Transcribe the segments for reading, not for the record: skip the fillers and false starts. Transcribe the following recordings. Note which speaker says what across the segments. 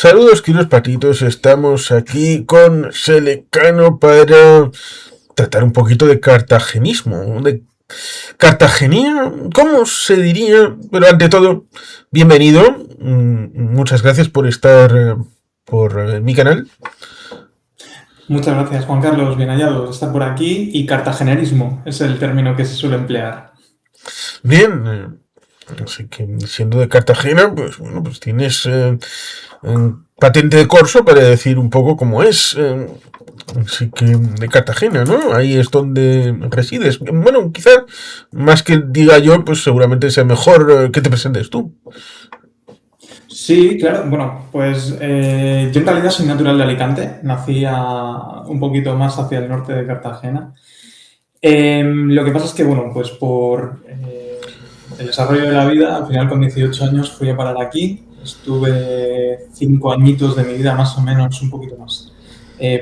Speaker 1: Saludos, queridos patitos. Estamos aquí con Selecano para tratar un poquito de cartagenismo, de Cartagenía, ¿cómo se diría? Pero ante todo, bienvenido. Muchas gracias por estar por mi canal.
Speaker 2: Muchas gracias, Juan Carlos. Bien hallado. Está por aquí y cartagenerismo es el término que se suele emplear.
Speaker 1: Bien, así que siendo de Cartagena, pues bueno, pues tienes patente de corso para decir un poco cómo es. Así que de Cartagena, ¿no? Ahí es donde resides. Bueno, quizás más que diga yo, pues seguramente sea mejor que te presentes tú.
Speaker 2: Sí, claro. Bueno, pues yo en realidad soy natural de Alicante. Nací un poquito más hacia el norte de Cartagena. Lo que pasa es que, bueno, pues por el desarrollo de la vida, al final con 18 años fui a parar aquí. Estuve 5 añitos de mi vida, más o menos, un poquito más,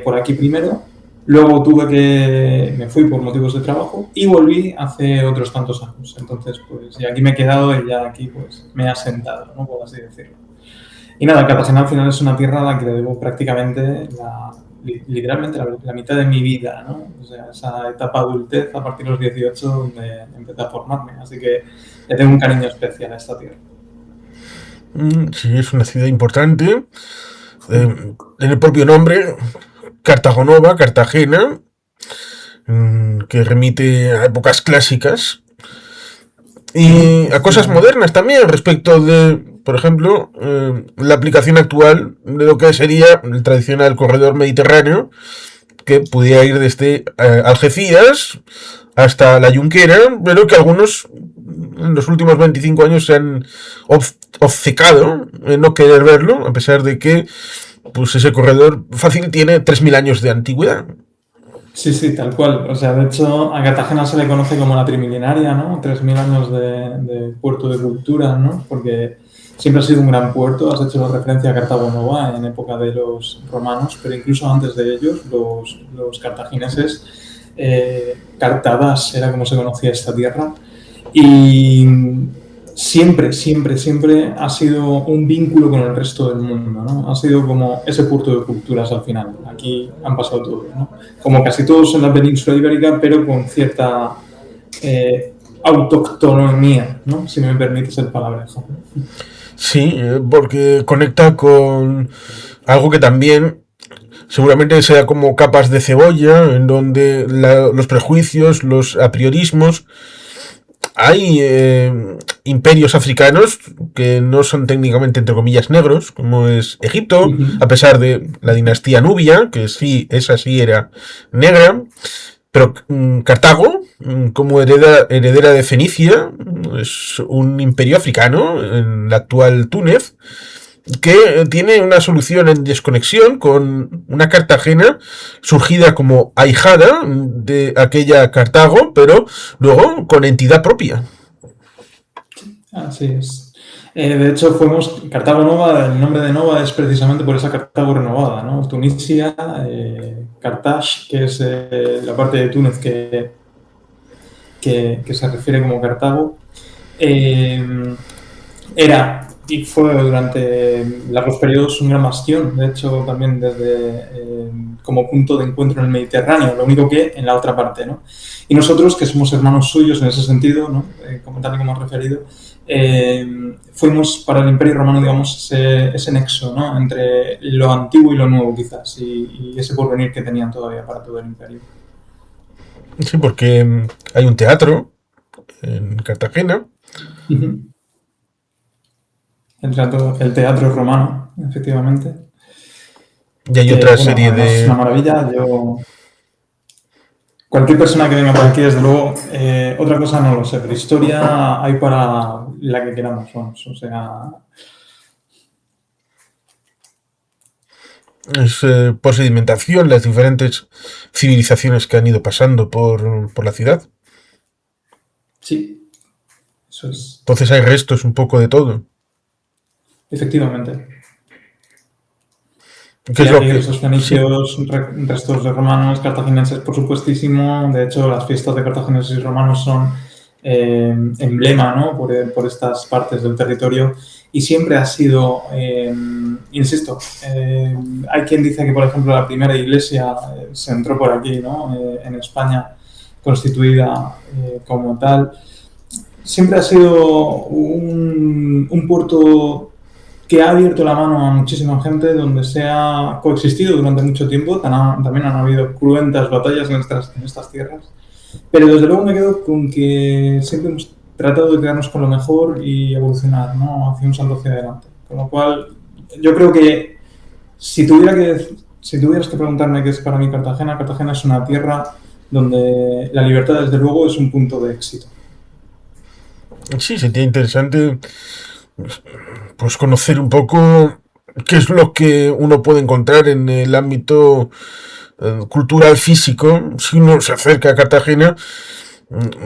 Speaker 2: por aquí primero. Luego me fui por motivos de trabajo y volví hace otros tantos años. Entonces, pues, y aquí me he quedado y ya aquí, pues, me he asentado, ¿no? Por así decirlo. Y nada, Cartagena al final es una tierra a la que le debo prácticamente literalmente la mitad de mi vida, ¿no? O sea, esa etapa adultez a partir de los 18 donde empecé a formarme. Así que le tengo un cariño especial a esta tierra.
Speaker 1: Sí, es una ciudad importante. En el propio nombre, Cartagonova, Cartagena, que remite a épocas clásicas. Y a cosas modernas también respecto de, por ejemplo, la aplicación actual de lo que sería el tradicional corredor mediterráneo, que pudiera ir desde Algeciras hasta la Junquera, pero que algunos en los últimos 25 años se han obcecado en no querer verlo, a pesar de que pues ese corredor fácil tiene 3000 años de antigüedad.
Speaker 2: Sí, sí, tal cual. O sea, de hecho, a Cartagena se le conoce como la trimilenaria, ¿no? 3000 años de puerto de cultura, ¿no? Porque siempre ha sido un gran puerto. Has hecho referencia a Cartago Nova en época de los romanos, pero incluso antes de ellos, los cartagineses, Cartadas era como se conocía esta tierra. Y siempre ha sido un vínculo con el resto del mundo, ¿no? Ha sido como ese puerto de culturas al final. Aquí han pasado todo, ¿no? Como casi todos en la península ibérica, pero con cierta autoctonomía, ¿no? Si me permites el palabrejo.
Speaker 1: Sí, porque conecta con algo que también seguramente sea como capas de cebolla, en donde los prejuicios, los apriorismos. Hay imperios africanos que no son técnicamente, entre comillas, negros, como es Egipto, a pesar de la dinastía Nubia, que sí, esa sí era negra. Pero Cartago, como heredera de Fenicia, es un imperio africano en la actual Túnez, que tiene una solución en desconexión con una Cartagena surgida como ahijada de aquella Cartago, pero luego con entidad propia.
Speaker 2: Así es. De hecho, Cartago Nova, el nombre de Nova es precisamente por esa Cartago renovada, ¿no? Tunisia, Carthage, que es la parte de Túnez que se refiere como Cartago, era y fue durante largos periodos un gran bastión, de hecho también desde como punto de encuentro en el Mediterráneo, lo único que en la otra parte, ¿no? Y nosotros, que somos hermanos suyos en ese sentido, ¿no? Tal y como has referido, fuimos para el Imperio Romano, digamos, ese nexo, ¿no? Entre lo antiguo y lo nuevo, quizás, y ese porvenir que tenían todavía para todo el imperio.
Speaker 1: Sí, porque hay un teatro en Cartagena.
Speaker 2: El teatro romano, efectivamente.
Speaker 1: Y hay
Speaker 2: Que,
Speaker 1: otra
Speaker 2: bueno,
Speaker 1: serie
Speaker 2: además es una
Speaker 1: de...
Speaker 2: maravilla. Cualquier persona que venga por aquí, desde luego, otra cosa no lo sé, pero historia hay para la que queramos, vamos. O sea,
Speaker 1: Es por sedimentación, las diferentes civilizaciones que han ido pasando por la ciudad.
Speaker 2: sí, eso es.
Speaker 1: Entonces hay restos un poco de todo.
Speaker 2: Efectivamente.
Speaker 1: ¿Qué
Speaker 2: Sí,
Speaker 1: es lo
Speaker 2: hay
Speaker 1: que...?
Speaker 2: restos
Speaker 1: Sí.
Speaker 2: fenicios, restos de romanos, cartagineses, por supuestísimo. De hecho, las fiestas de cartagineses y romanos son emblema, ¿no? Por estas partes del territorio y siempre ha sido, insisto, hay quien dice que, por ejemplo, la primera iglesia se entró por aquí, ¿no? En España, constituida como tal. Siempre ha sido un puerto que ha abierto la mano a muchísima gente, donde se ha coexistido durante mucho tiempo. También han habido cruentas batallas en estas tierras. Pero desde luego me quedo con que siempre hemos tratado de quedarnos con lo mejor y evolucionar, ¿no? Hacia un salto hacia adelante. Con lo cual, yo creo que si tuvieras que preguntarme qué es para mí Cartagena, Cartagena es una tierra donde la libertad, desde luego, es un punto de éxito.
Speaker 1: Sí, sería interesante pues conocer un poco qué es lo que uno puede encontrar en el ámbito cultural físico si uno se acerca a Cartagena.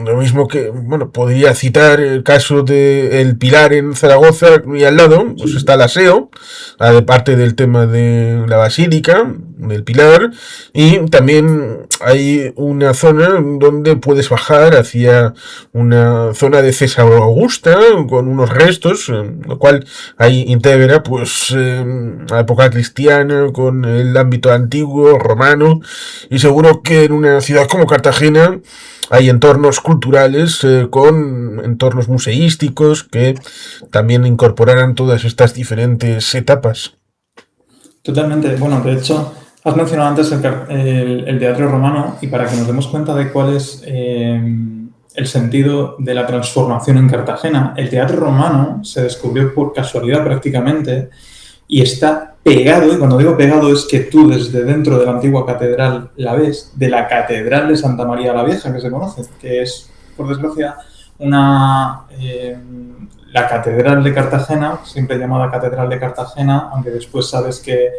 Speaker 1: Lo mismo que, bueno, podría citar el caso de El Pilar en Zaragoza y al lado, pues está el aseo, aparte del tema de la Basílica, del Pilar, y también hay una zona donde puedes bajar hacia una zona de César Augusta con unos restos, lo cual ahí integra pues la época cristiana con el ámbito antiguo, romano, y seguro que en una ciudad como Cartagena hay entornos culturales con entornos museísticos que también incorporarán todas estas diferentes etapas.
Speaker 2: Totalmente. Bueno, de hecho, has mencionado antes el teatro romano y para que nos demos cuenta de cuál es el sentido de la transformación en Cartagena, el teatro romano se descubrió por casualidad prácticamente y está pegado, y cuando digo pegado es que tú desde dentro de la antigua catedral la ves, de la Catedral de Santa María la Vieja, que se conoce, que es, por desgracia, la Catedral de Cartagena, siempre llamada Catedral de Cartagena, aunque después sabes que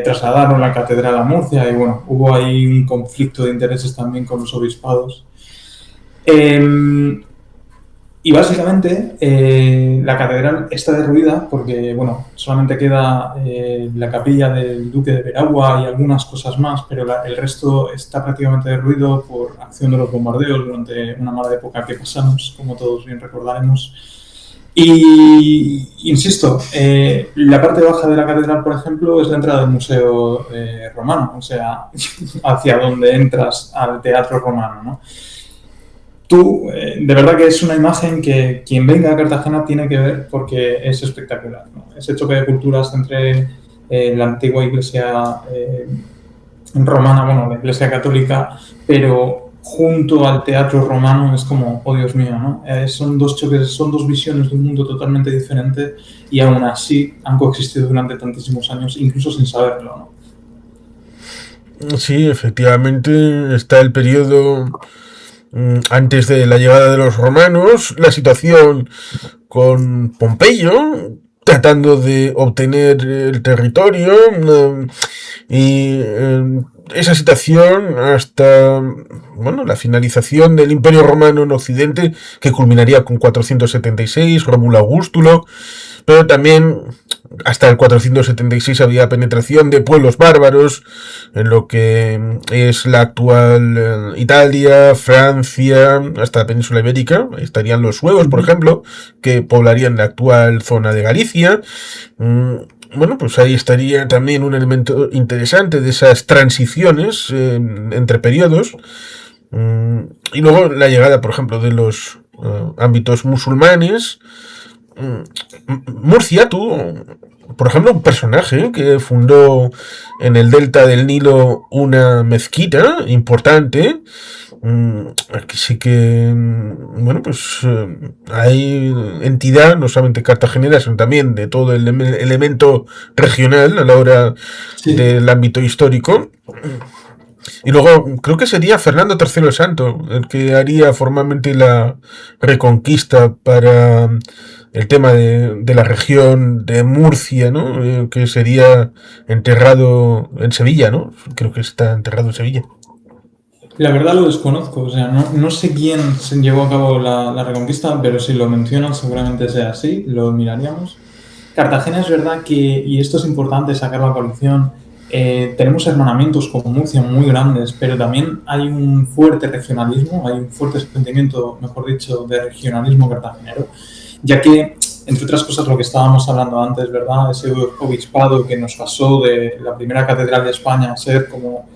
Speaker 2: trasladaron la catedral a Murcia y bueno, hubo ahí un conflicto de intereses también con los obispados. Y básicamente la catedral está derruida porque, bueno, solamente queda la capilla del Duque de Veragua y algunas cosas más, pero el resto está prácticamente derruido por acción de los bombardeos durante una mala época que pasamos, como todos bien recordaremos. Y, insisto, la parte baja de la catedral, por ejemplo, es la entrada del Museo Romano, o sea, hacia donde entras al teatro romano, ¿no? Tú, de verdad que es una imagen que quien venga a Cartagena tiene que ver porque es espectacular, ¿no? Ese choque de culturas entre la antigua iglesia romana, bueno, la iglesia católica, pero junto al teatro romano es como, oh Dios mío, ¿no? Son dos choques, son dos visiones de un mundo totalmente diferente y aún así han coexistido durante tantísimos años, incluso sin saberlo,
Speaker 1: ¿no? Sí, efectivamente está el periodo antes de la llegada de los romanos, la situación con Pompeyo, tratando de obtener el territorio, y esa situación hasta, bueno, la finalización del Imperio Romano en Occidente, que culminaría con 476, Rómulo Augustulo, pero también hasta el 476 había penetración de pueblos bárbaros en lo que es la actual Italia, Francia, hasta la península ibérica. Ahí estarían los suevos, por ejemplo, que poblarían la actual zona de Galicia. Bueno, pues ahí estaría también un elemento interesante de esas transiciones entre periodos. Y luego la llegada, por ejemplo, de los ámbitos musulmanes. Murcia tuvo, por ejemplo, un personaje que fundó en el delta del Nilo una mezquita importante. Aquí sí que, bueno, pues hay entidad, no solamente cartagenera, sino también de todo el elemento regional a la hora
Speaker 2: Sí.
Speaker 1: del ámbito histórico. Y luego creo que sería Fernando III el Santo el que haría formalmente la reconquista para el tema de la región de Murcia, ¿no? Que sería enterrado en Sevilla, ¿no? Creo que está enterrado en Sevilla.
Speaker 2: La verdad lo desconozco, o sea, no sé quién se llevó a cabo la reconquista, pero si lo mencionan seguramente sea así, lo miraríamos. Cartagena es verdad que, y esto es importante sacarlo a colación, tenemos hermanamientos con Murcia muy grandes, pero también hay un fuerte regionalismo, hay un fuerte sentimiento, mejor dicho, de regionalismo cartagenero, ya que, entre otras cosas, lo que estábamos hablando antes, ¿verdad? Ese obispado que nos pasó de la primera catedral de España a ser como,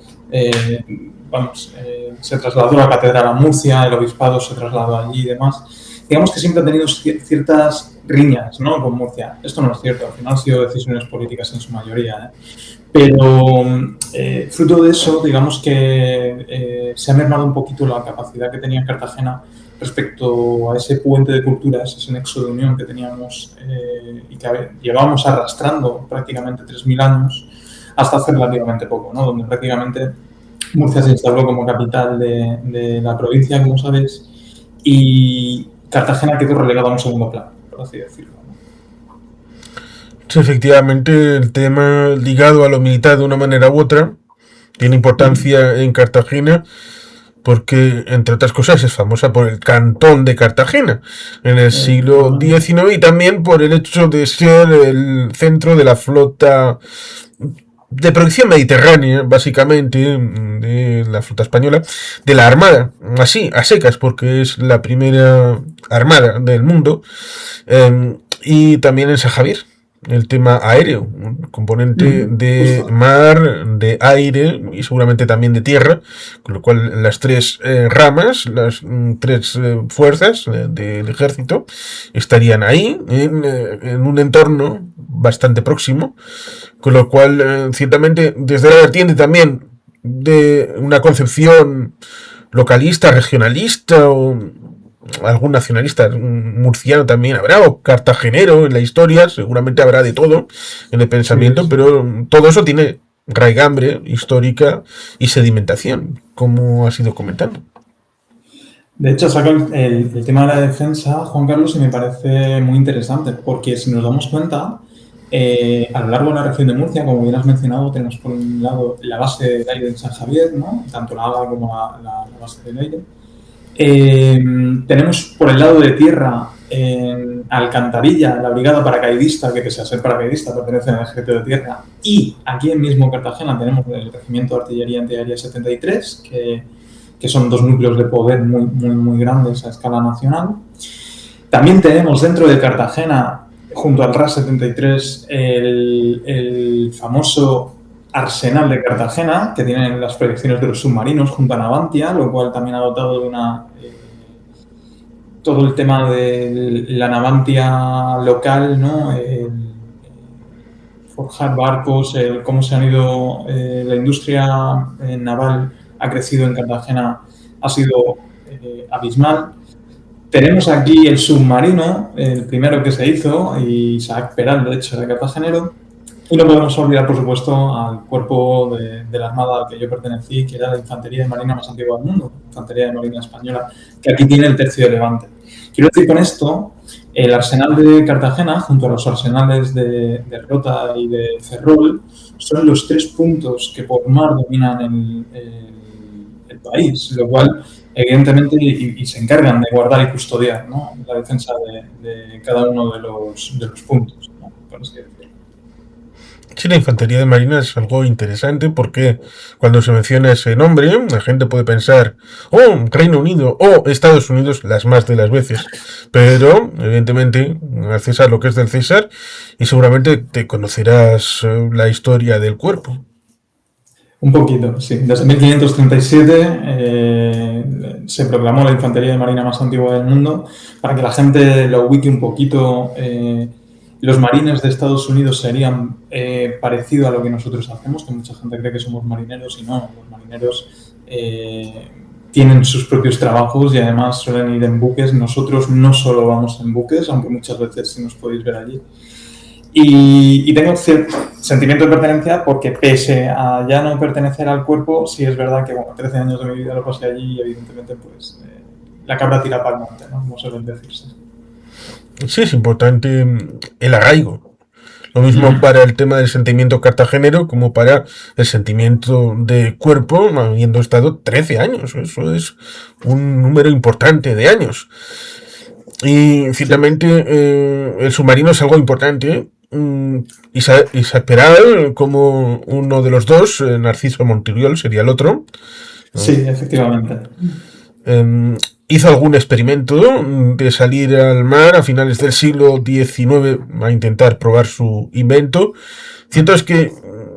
Speaker 2: se trasladó la catedral a Murcia, el obispado se trasladó allí y demás. Digamos que siempre ha tenido ciertas riñas, ¿no?, con Murcia. Esto no es cierto, al final han sido decisiones políticas en su mayoría, Pero fruto de eso, digamos que se ha mermado un poquito la capacidad que tenía Cartagena respecto a ese puente de culturas, ese nexo de unión que teníamos y que llevábamos arrastrando prácticamente 3.000 años hasta hace relativamente poco, ¿no? Donde prácticamente Murcia se instaló como capital de la provincia, como sabes, y Cartagena quedó relegado a un segundo plano, por así decirlo.
Speaker 1: Sí, efectivamente, el tema ligado a lo militar de una manera u otra tiene importancia en Cartagena porque, entre otras cosas, es famosa por el Cantón de Cartagena en el siglo XIX y también por el hecho de ser el centro de la flota de producción mediterránea, básicamente, de la flota española, de la Armada, así, a secas, porque es la primera armada del mundo, y también en San Javier, el tema aéreo, un componente de mar, de aire y seguramente también de tierra, con lo cual las tres ramas, las tres fuerzas del ejército estarían ahí en un entorno bastante próximo, con lo cual ciertamente desde la vertiente también de una concepción localista, regionalista o algún nacionalista murciano también habrá, o cartagenero en la historia, seguramente habrá de todo en el pensamiento, pero todo eso tiene raigambre histórica y sedimentación, como has ido comentando.
Speaker 2: De hecho, saca el tema de la defensa, Juan Carlos, y me parece muy interesante, porque si nos damos cuenta, a lo largo de la región de Murcia, como bien has mencionado, tenemos por un lado la base del aire en San Javier, ¿no?, tanto la AGA como la base del aire. Tenemos por el lado de tierra en Alcantarilla, la brigada paracaidista, que pese a ser paracaidista pertenece al ejército de tierra, y aquí en mismo Cartagena tenemos el regimiento de artillería antiaérea 73, que son dos núcleos de poder muy grandes a escala nacional. También tenemos dentro de Cartagena, junto al RAS 73, el famoso Arsenal de Cartagena, que tiene las proyecciones de los submarinos junto a Navantia, lo cual también ha dotado de todo el tema de la Navantia local, ¿no?, forjar barcos, cómo se han ido, la industria naval ha crecido en Cartagena, ha sido abismal. Tenemos aquí el submarino, el primero que se hizo, Isaac Peral, de hecho, de cartagenero. Y no podemos olvidar, por supuesto, al cuerpo de la Armada al que yo pertenecí, que era la Infantería de Marina más antigua del mundo, Infantería de Marina Española, que aquí tiene el tercio de Levante. Quiero decir con esto, el Arsenal de Cartagena, junto a los arsenales de Rota y de Ferrol, son los tres puntos que por mar dominan el país, lo cual, evidentemente, y se encargan de guardar y custodiar, ¿no?, la defensa de cada uno de los puntos, ¿no?, por así decirlo.
Speaker 1: Sí, la infantería de marina es algo interesante porque cuando se menciona ese nombre, la gente puede pensar, oh, Reino Unido o Estados Unidos, las más de las veces. Pero, evidentemente, al César lo que es del César, y seguramente te conocerás la historia del cuerpo.
Speaker 2: Un poquito, sí. Desde 1537 se proclamó la infantería de marina más antigua del mundo. Para que la gente lo ubique un poquito, los marines de Estados Unidos serían parecido a lo que nosotros hacemos, que mucha gente cree que somos marineros y no. Los marineros tienen sus propios trabajos y además suelen ir en buques. Nosotros no solo vamos en buques, aunque muchas veces sí nos podéis ver allí. Y tengo cierto sentimiento de pertenencia porque, pese a ya no pertenecer al cuerpo, sí es verdad que, bueno, 13 años de mi vida lo pasé allí y, evidentemente, pues la cabra tira para el monte, ¿no?, como suelen decirse.
Speaker 1: Sí, es importante el arraigo. Lo mismo para el tema del sentimiento cartagenero como para el sentimiento de cuerpo, habiendo estado 13 años. Eso es un número importante de años. Y ciertamente el submarino es algo importante Isaac Peral como uno de los dos, Narciso Monturiol sería el otro.
Speaker 2: Sí, efectivamente.
Speaker 1: Hizo algún experimento de salir al mar a finales del siglo XIX a intentar probar su invento. Cierto es que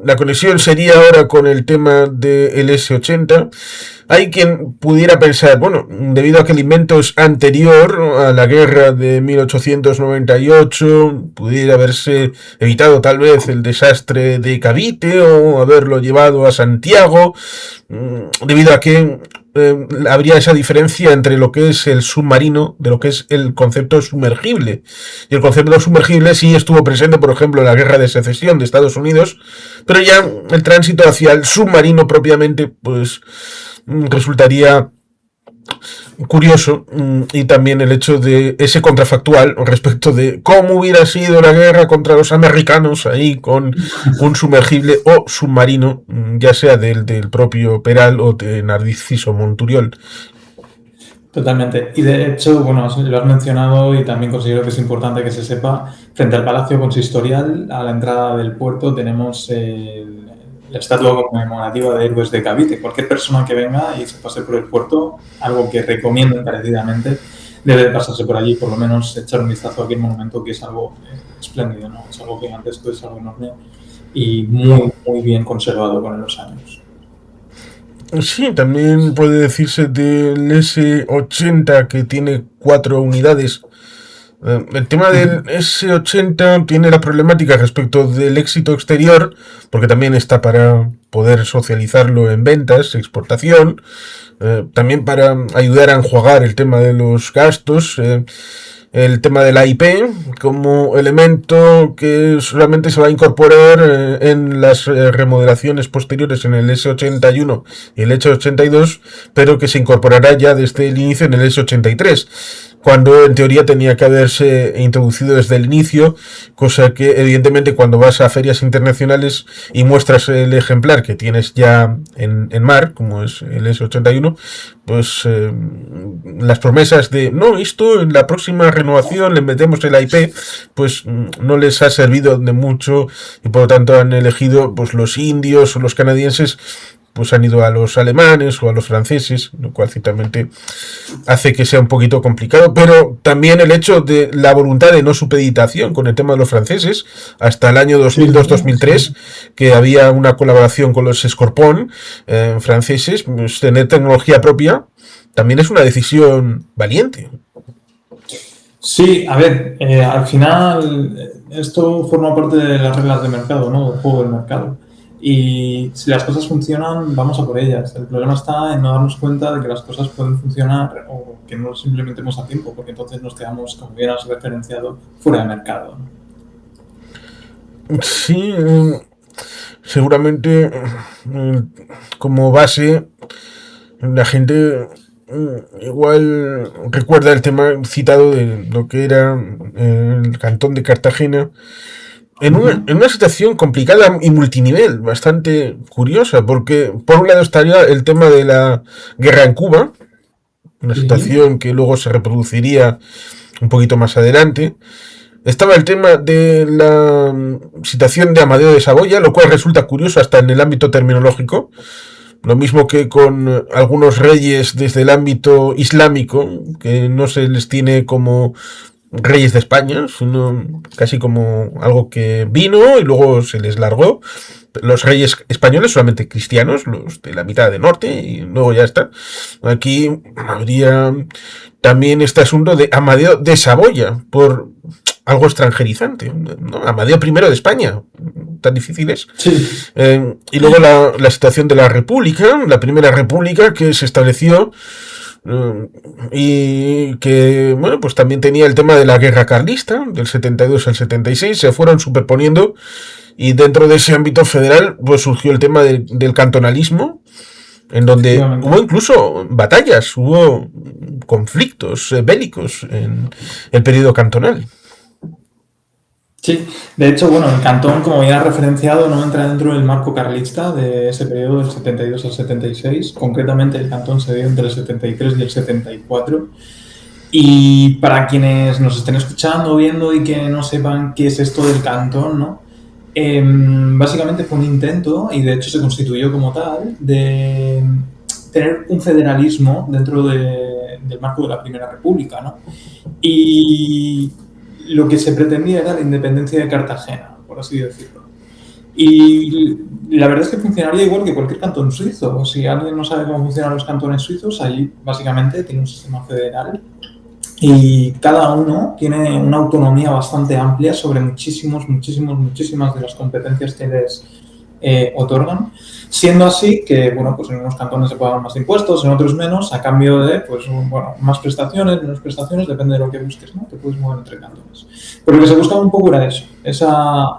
Speaker 1: la conexión sería ahora con el tema del S-80. Hay quien pudiera pensar, bueno, debido a que el invento es anterior a la guerra de 1898, pudiera haberse evitado tal vez el desastre de Cavite o haberlo llevado a Santiago, debido a que habría esa diferencia entre lo que es el submarino de lo que es el concepto sumergible. Y el concepto sumergible sí estuvo presente, por ejemplo, en la guerra de secesión de Estados Unidos, pero ya el tránsito hacia el submarino propiamente, pues resultaría curioso, y también el hecho de ese contrafactual respecto de cómo hubiera sido la guerra contra los americanos ahí con un sumergible o submarino, ya sea del propio Peral o de Narciso Monturiol.
Speaker 2: Totalmente. Y de hecho, bueno, lo has mencionado y también considero que es importante que se sepa, frente al Palacio Consistorial, a la entrada del puerto, tenemos la estatua conmemorativa de héroes de Cavite. Cualquier persona que venga y se pase por el puerto, algo que recomiendo encarecidamente, debe pasarse por allí, por lo menos echar un vistazo a aquel monumento, que es algo espléndido, ¿no? Es algo gigantesco, es algo enorme y muy, muy bien conservado con los años.
Speaker 1: Sí, también puede decirse del S-80 que tiene 4 unidades. El tema del S-80 tiene la problemática respecto del éxito exterior, porque también está para poder socializarlo en ventas, exportación, también para ayudar a enjuagar el tema de los gastos, el tema de la IP como elemento que solamente se va a incorporar en las remodelaciones posteriores en el S81 y el S82, pero que se incorporará ya desde el inicio en el S83, cuando en teoría tenía que haberse introducido desde el inicio, cosa que evidentemente cuando vas a ferias internacionales y muestras el ejemplar que tienes ya en mar, como es el S81, pues las promesas de no, esto en la próxima renovación le metemos el IP, pues no les ha servido de mucho, y por lo tanto han elegido pues los indios o los canadienses, pues han ido a los alemanes o a los franceses, lo cual ciertamente hace que sea un poquito complicado, pero también el hecho de la voluntad de no supeditación con el tema de los franceses hasta el año 2002-2003, que había una colaboración con los Scorpon franceses, pues tener tecnología propia también es una decisión valiente.
Speaker 2: Sí, a ver, al final esto forma parte de las reglas de mercado, ¿no? Del juego del mercado. Y si las cosas funcionan, vamos a por ellas. El problema está en no darnos cuenta de que las cosas pueden funcionar o que no las implementemos a tiempo, porque entonces nos quedamos, como bien has referenciado, fuera de mercado, ¿no?
Speaker 1: Sí, seguramente como base la gente igual recuerda el tema citado de lo que era el cantón de Cartagena en una situación complicada y multinivel, bastante curiosa, porque por un lado estaría el tema de la guerra en Cuba, una situación que luego se reproduciría un poquito más adelante. Estaba el tema de la situación de Amadeo de Saboya, lo cual resulta curioso hasta en el ámbito terminológico. Lo mismo que con algunos reyes desde el ámbito islámico, que no se les tiene como reyes de España, sino casi como algo que vino y luego se les largó. Los reyes españoles solamente cristianos, los de la mitad de norte, y luego ya está. Aquí habría también este asunto de Amadeo de Saboya, por algo extranjerizante, ¿no? Amadeo I de España, tan difícil es.
Speaker 2: Sí.
Speaker 1: Y luego la situación de la República, la Primera República que se estableció y que, bueno, pues también tenía el tema de la guerra carlista, del 72 al 76, se fueron superponiendo, y dentro de ese ámbito federal pues surgió el tema del cantonalismo, en donde hubo incluso batallas, hubo conflictos bélicos en el periodo cantonal.
Speaker 2: Sí, de hecho, bueno, el cantón, como ya has referenciado, no entra dentro del marco carlista de ese periodo del 72 al 76. Concretamente, el cantón se dio entre el 73 y el 74. Y para quienes nos estén escuchando, viendo y que no sepan qué es esto del cantón, ¿no? Básicamente fue un intento, y de hecho se constituyó como tal, de tener un federalismo dentro del marco de la Primera República, ¿no? Y lo que se pretendía era la independencia de Cartagena, por así decirlo. Y la verdad es que funcionaría igual que cualquier cantón suizo. Si alguien no sabe cómo funcionan los cantones suizos, allí básicamente tiene un sistema federal y cada uno tiene una autonomía bastante amplia sobre muchísimas de las competencias que les otorgan, siendo así que, bueno, pues en unos cantones se pagan más impuestos, en otros menos, a cambio de, pues, bueno, más prestaciones, menos prestaciones, depende de lo que busques, ¿no? Te puedes mover entre cantones. Pero lo que se buscaba un poco era eso, esa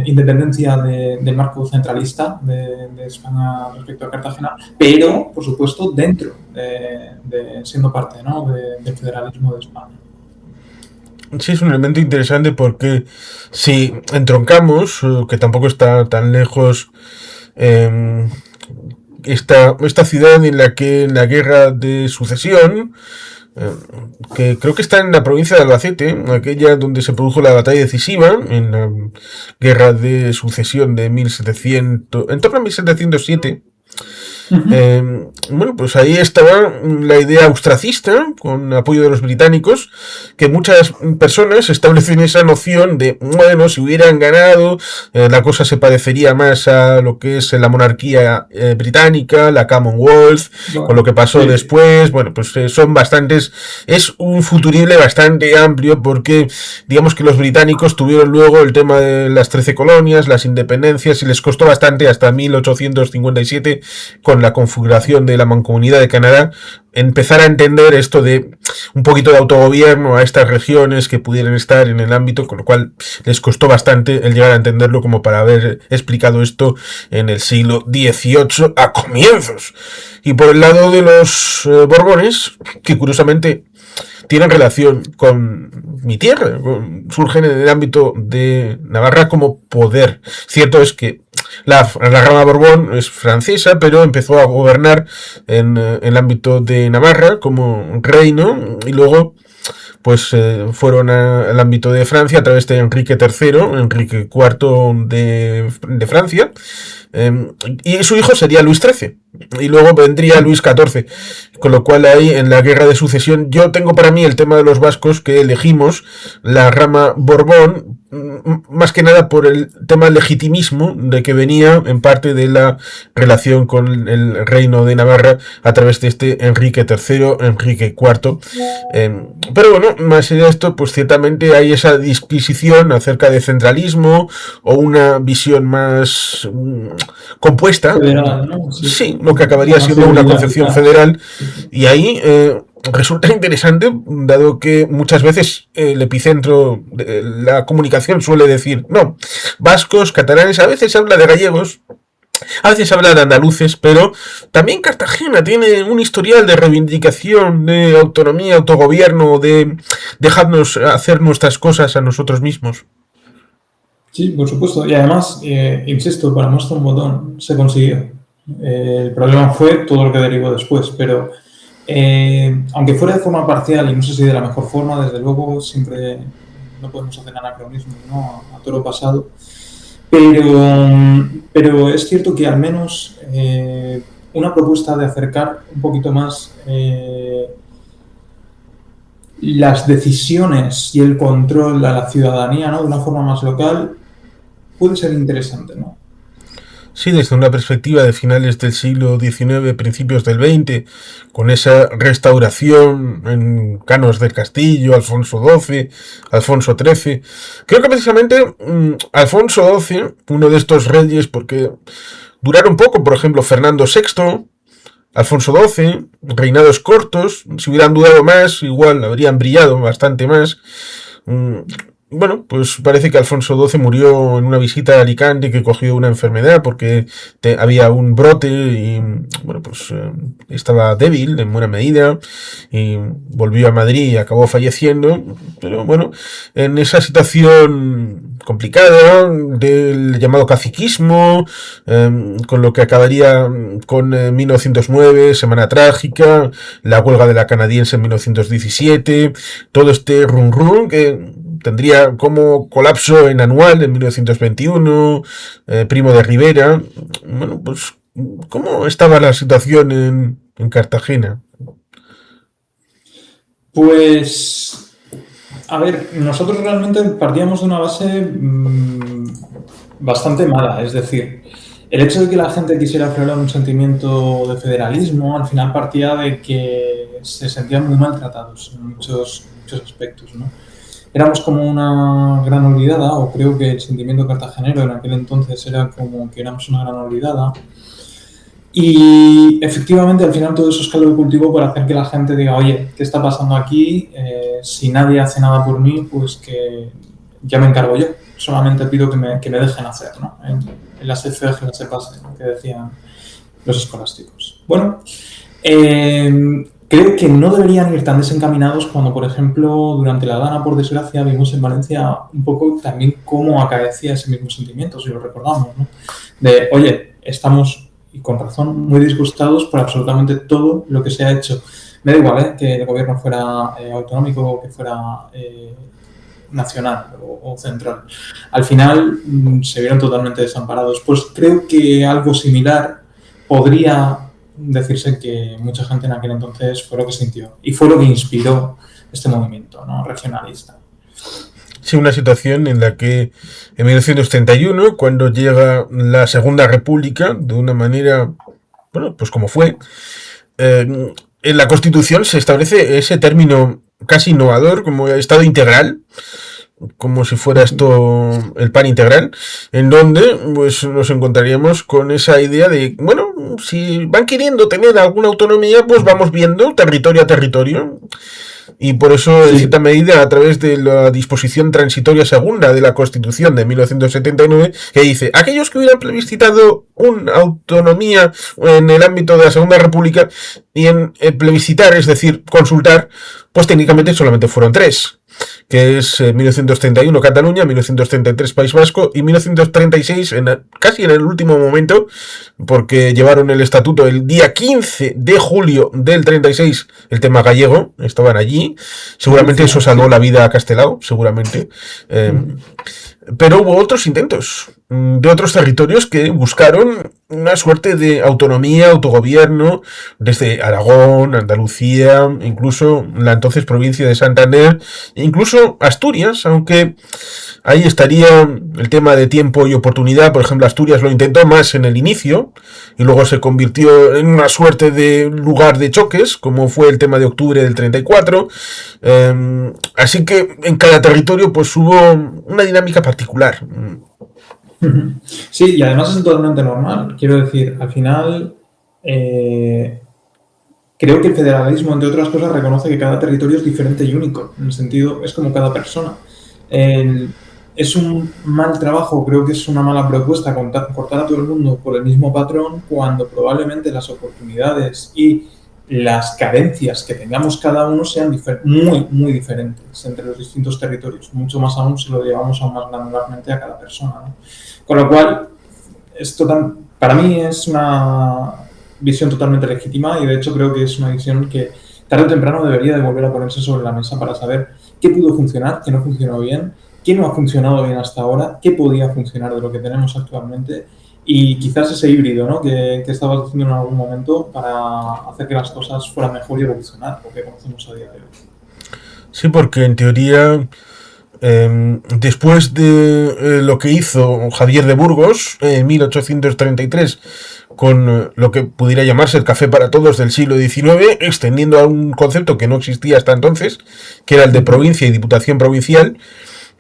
Speaker 2: independencia del marco centralista de España respecto a Cartagena, pero, por supuesto, dentro siendo parte, ¿no? del federalismo de España.
Speaker 1: Sí, es un elemento interesante porque si entroncamos, que tampoco está tan lejos, eh, esta ciudad en la que en la guerra de sucesión, eh, que creo que está en la provincia de Albacete, aquella donde se produjo la batalla decisiva, en la guerra de sucesión de 1700, en torno a 1707, bueno, pues ahí estaba la idea austracista, con apoyo de los británicos, que muchas personas establecen esa noción de, bueno, si hubieran ganado, la cosa se parecería más a lo que es la monarquía británica, la Commonwealth,
Speaker 2: Bueno,
Speaker 1: con lo que pasó
Speaker 2: sí.
Speaker 1: después. Bueno, pues son bastantes, es un futurible bastante amplio porque digamos que los británicos tuvieron luego el tema de las 13 colonias, las independencias, y les costó bastante hasta 1857 con la configuración de la Mancomunidad de Canadá empezar a entender esto de un poquito de autogobierno a estas regiones que pudieran estar en el ámbito, con lo cual les costó bastante el llegar a entenderlo como para haber explicado esto en el siglo XVIII a comienzos. Y por el lado de los Borbones, que curiosamente tienen relación con mi tierra, surgen en el ámbito de Navarra como poder. Cierto es que la rama Borbón es francesa, pero empezó a gobernar en el ámbito de Navarra como reino, y luego pues fueron al ámbito de Francia a través de Enrique III, Enrique IV de Francia, y su hijo sería Luis XIII, y luego vendría Luis XIV, con lo cual ahí en la guerra de sucesión yo tengo para mí el tema de los vascos, que elegimos la rama Borbón más que nada por el tema legitimismo de que venía en parte de la relación con el reino de Navarra a través de este Enrique III, Enrique IV. Pero bueno, más allá de esto, pues ciertamente hay esa disquisición acerca de centralismo o una visión más compuesta.
Speaker 2: Federal, ¿no? Sí.
Speaker 1: Sí, lo que acabaría siendo una concepción federal. Y ahí resulta interesante, dado que muchas veces el epicentro de la comunicación suele decir, no, vascos, catalanes, a veces se habla de gallegos, a veces se habla de andaluces, pero también Cartagena tiene un historial de reivindicación, de autonomía, autogobierno, de dejarnos hacer nuestras cosas a nosotros mismos.
Speaker 2: Sí, por supuesto. Y además, insisto, para muestra un botón, se consiguió. El problema fue todo lo que derivó después, pero aunque fuera de forma parcial y no sé si de la mejor forma, desde luego siempre no podemos hacer anacronismo, ¿no? A toro pasado. Pero es cierto que al menos una propuesta de acercar un poquito más las decisiones y el control a la ciudadanía, ¿no? De una forma más local, puede ser interesante, ¿no?
Speaker 1: Sí, desde una perspectiva de finales del siglo XIX, principios del XX, con esa restauración en Canos del Castillo, Alfonso XII, Alfonso XIII. Creo que precisamente Alfonso XII, uno de estos reyes, porque duraron poco, por ejemplo, Fernando VI, Alfonso XII, reinados cortos, si hubieran durado más, igual habrían brillado bastante más. Bueno, pues parece que Alfonso XII murió en una visita a Alicante, que cogió una enfermedad porque había un brote y, bueno, pues estaba débil en buena medida y volvió a Madrid y acabó falleciendo. Pero bueno, en esa situación complicada del llamado caciquismo, con lo que acabaría con 1909, Semana Trágica, la huelga de la canadiense en 1917, todo este run run que tendría como colapso en Anual en 1921, Primo de Rivera. Bueno, pues, ¿cómo estaba la situación en Cartagena?
Speaker 2: Pues, a ver, nosotros realmente partíamos de una base bastante mala, es decir, el hecho de que la gente quisiera aflorar un sentimiento de federalismo al final partía de que se sentían muy maltratados en muchos aspectos, ¿no? Éramos como una gran olvidada, o creo que el sentimiento cartagenero en aquel entonces era como que éramos una gran olvidada. Y efectivamente al final todo eso es caldo de cultivo para hacer que la gente diga, oye, ¿qué está pasando aquí? Si nadie hace nada por mí, pues que ya me encargo yo. Solamente pido que me dejen hacer, ¿no? En las ECG, las EPAS, que decían los escolásticos. Bueno, creo que no deberían ir tan desencaminados cuando, por ejemplo, durante la Dana, por desgracia, vimos en Valencia un poco también cómo acaecía ese mismo sentimiento, si lo recordamos, ¿no? De, oye, estamos, y con razón, muy disgustados por absolutamente todo lo que se ha hecho. Me da igual, que el gobierno fuera autonómico o que fuera nacional o central. Al final se vieron totalmente desamparados. Pues creo que algo similar podría decirse que mucha gente en aquel entonces fue lo que sintió y fue lo que inspiró este movimiento, ¿no?, regionalista.
Speaker 1: Sí, una situación en la que en 1931, cuando llega la Segunda República, de una manera, bueno, pues como fue, en la Constitución se establece ese término casi innovador como Estado integral, como si fuera esto el pan integral, en donde pues nos encontraríamos con esa idea de, bueno, si van queriendo tener alguna autonomía, pues vamos viendo territorio a territorio. Y por eso, en cierta medida, a través de la disposición transitoria segunda de la Constitución de 1979, que dice, aquellos que hubieran plebiscitado una autonomía en el ámbito de la Segunda República, y en plebiscitar, es decir, consultar, pues técnicamente solamente fueron tres, que es 1931 Cataluña, 1933 País Vasco y 1936, casi en el último momento, porque llevaron el estatuto el día 15 de julio del 36, el tema gallego, estaban allí, seguramente eso salvó la vida a Castelao, seguramente. Pero hubo otros intentos de otros territorios que buscaron una suerte de autonomía, autogobierno, desde Aragón, Andalucía, incluso la entonces provincia de Santander, incluso Asturias, aunque ahí estaría el tema de tiempo y oportunidad. Por ejemplo, Asturias lo intentó más en el inicio y luego se convirtió en una suerte de lugar de choques, como fue el tema de octubre del 34. Así que en cada territorio pues hubo una dinámica particular.
Speaker 2: Sí, y además es totalmente normal. Quiero decir, al final creo que el federalismo, entre otras cosas, reconoce que cada territorio es diferente y único. En el sentido, es como cada persona. Es un mal trabajo, creo que es una mala propuesta cortar a todo el mundo por el mismo patrón, cuando probablemente las oportunidades y las carencias que tengamos cada uno sean muy, muy diferentes entre los distintos territorios. Mucho más aún si lo llevamos aún más granularmente a cada persona, ¿no? Con lo cual, para mí es una visión totalmente legítima y de hecho creo que es una visión que tarde o temprano debería de volver a ponerse sobre la mesa para saber qué pudo funcionar, qué no funcionó bien, qué no ha funcionado bien hasta ahora, qué podía funcionar de lo que tenemos actualmente y quizás ese híbrido, ¿no?, que estabas diciendo en algún momento para hacer que las cosas fueran mejor y evolucionar, lo que conocemos a día de hoy.
Speaker 1: Sí, porque en teoría, después de lo que hizo Javier de Burgos en 1833 con lo que pudiera llamarse el café para todos del siglo XIX, extendiendo a un concepto que no existía hasta entonces, que era el de provincia y diputación provincial.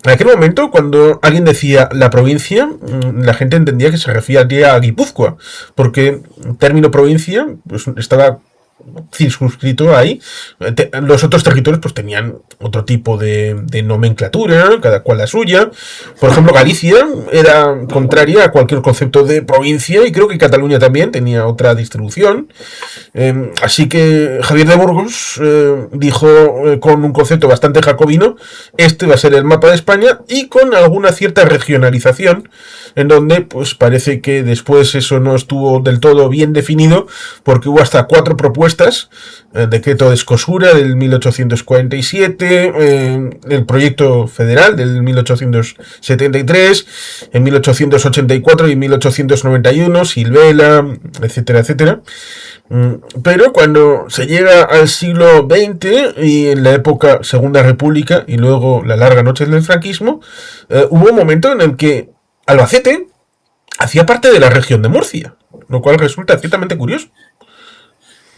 Speaker 1: En aquel momento, cuando alguien decía la provincia, la gente entendía que se refería a Guipúzcoa, porque el término provincia pues, estaba circunscrito ahí. Los otros territorios pues tenían otro tipo de nomenclatura, cada cual la suya. Por ejemplo, Galicia era contraria a cualquier concepto de provincia y creo que Cataluña también tenía otra distribución. Así que Javier de Burgos dijo con un concepto bastante jacobino, este va a ser el mapa de España y con alguna cierta regionalización, en donde pues parece que después eso no estuvo del todo bien definido porque hubo hasta 4 propuestas: el decreto de Escosura del 1847, el proyecto federal del 1873, en 1884 y 1891, Silvela, etcétera, etcétera. Pero cuando se llega al siglo XX y en la época Segunda República y luego la larga noche del franquismo, hubo un momento en el que Albacete hacía parte de la región de Murcia, lo cual resulta ciertamente curioso.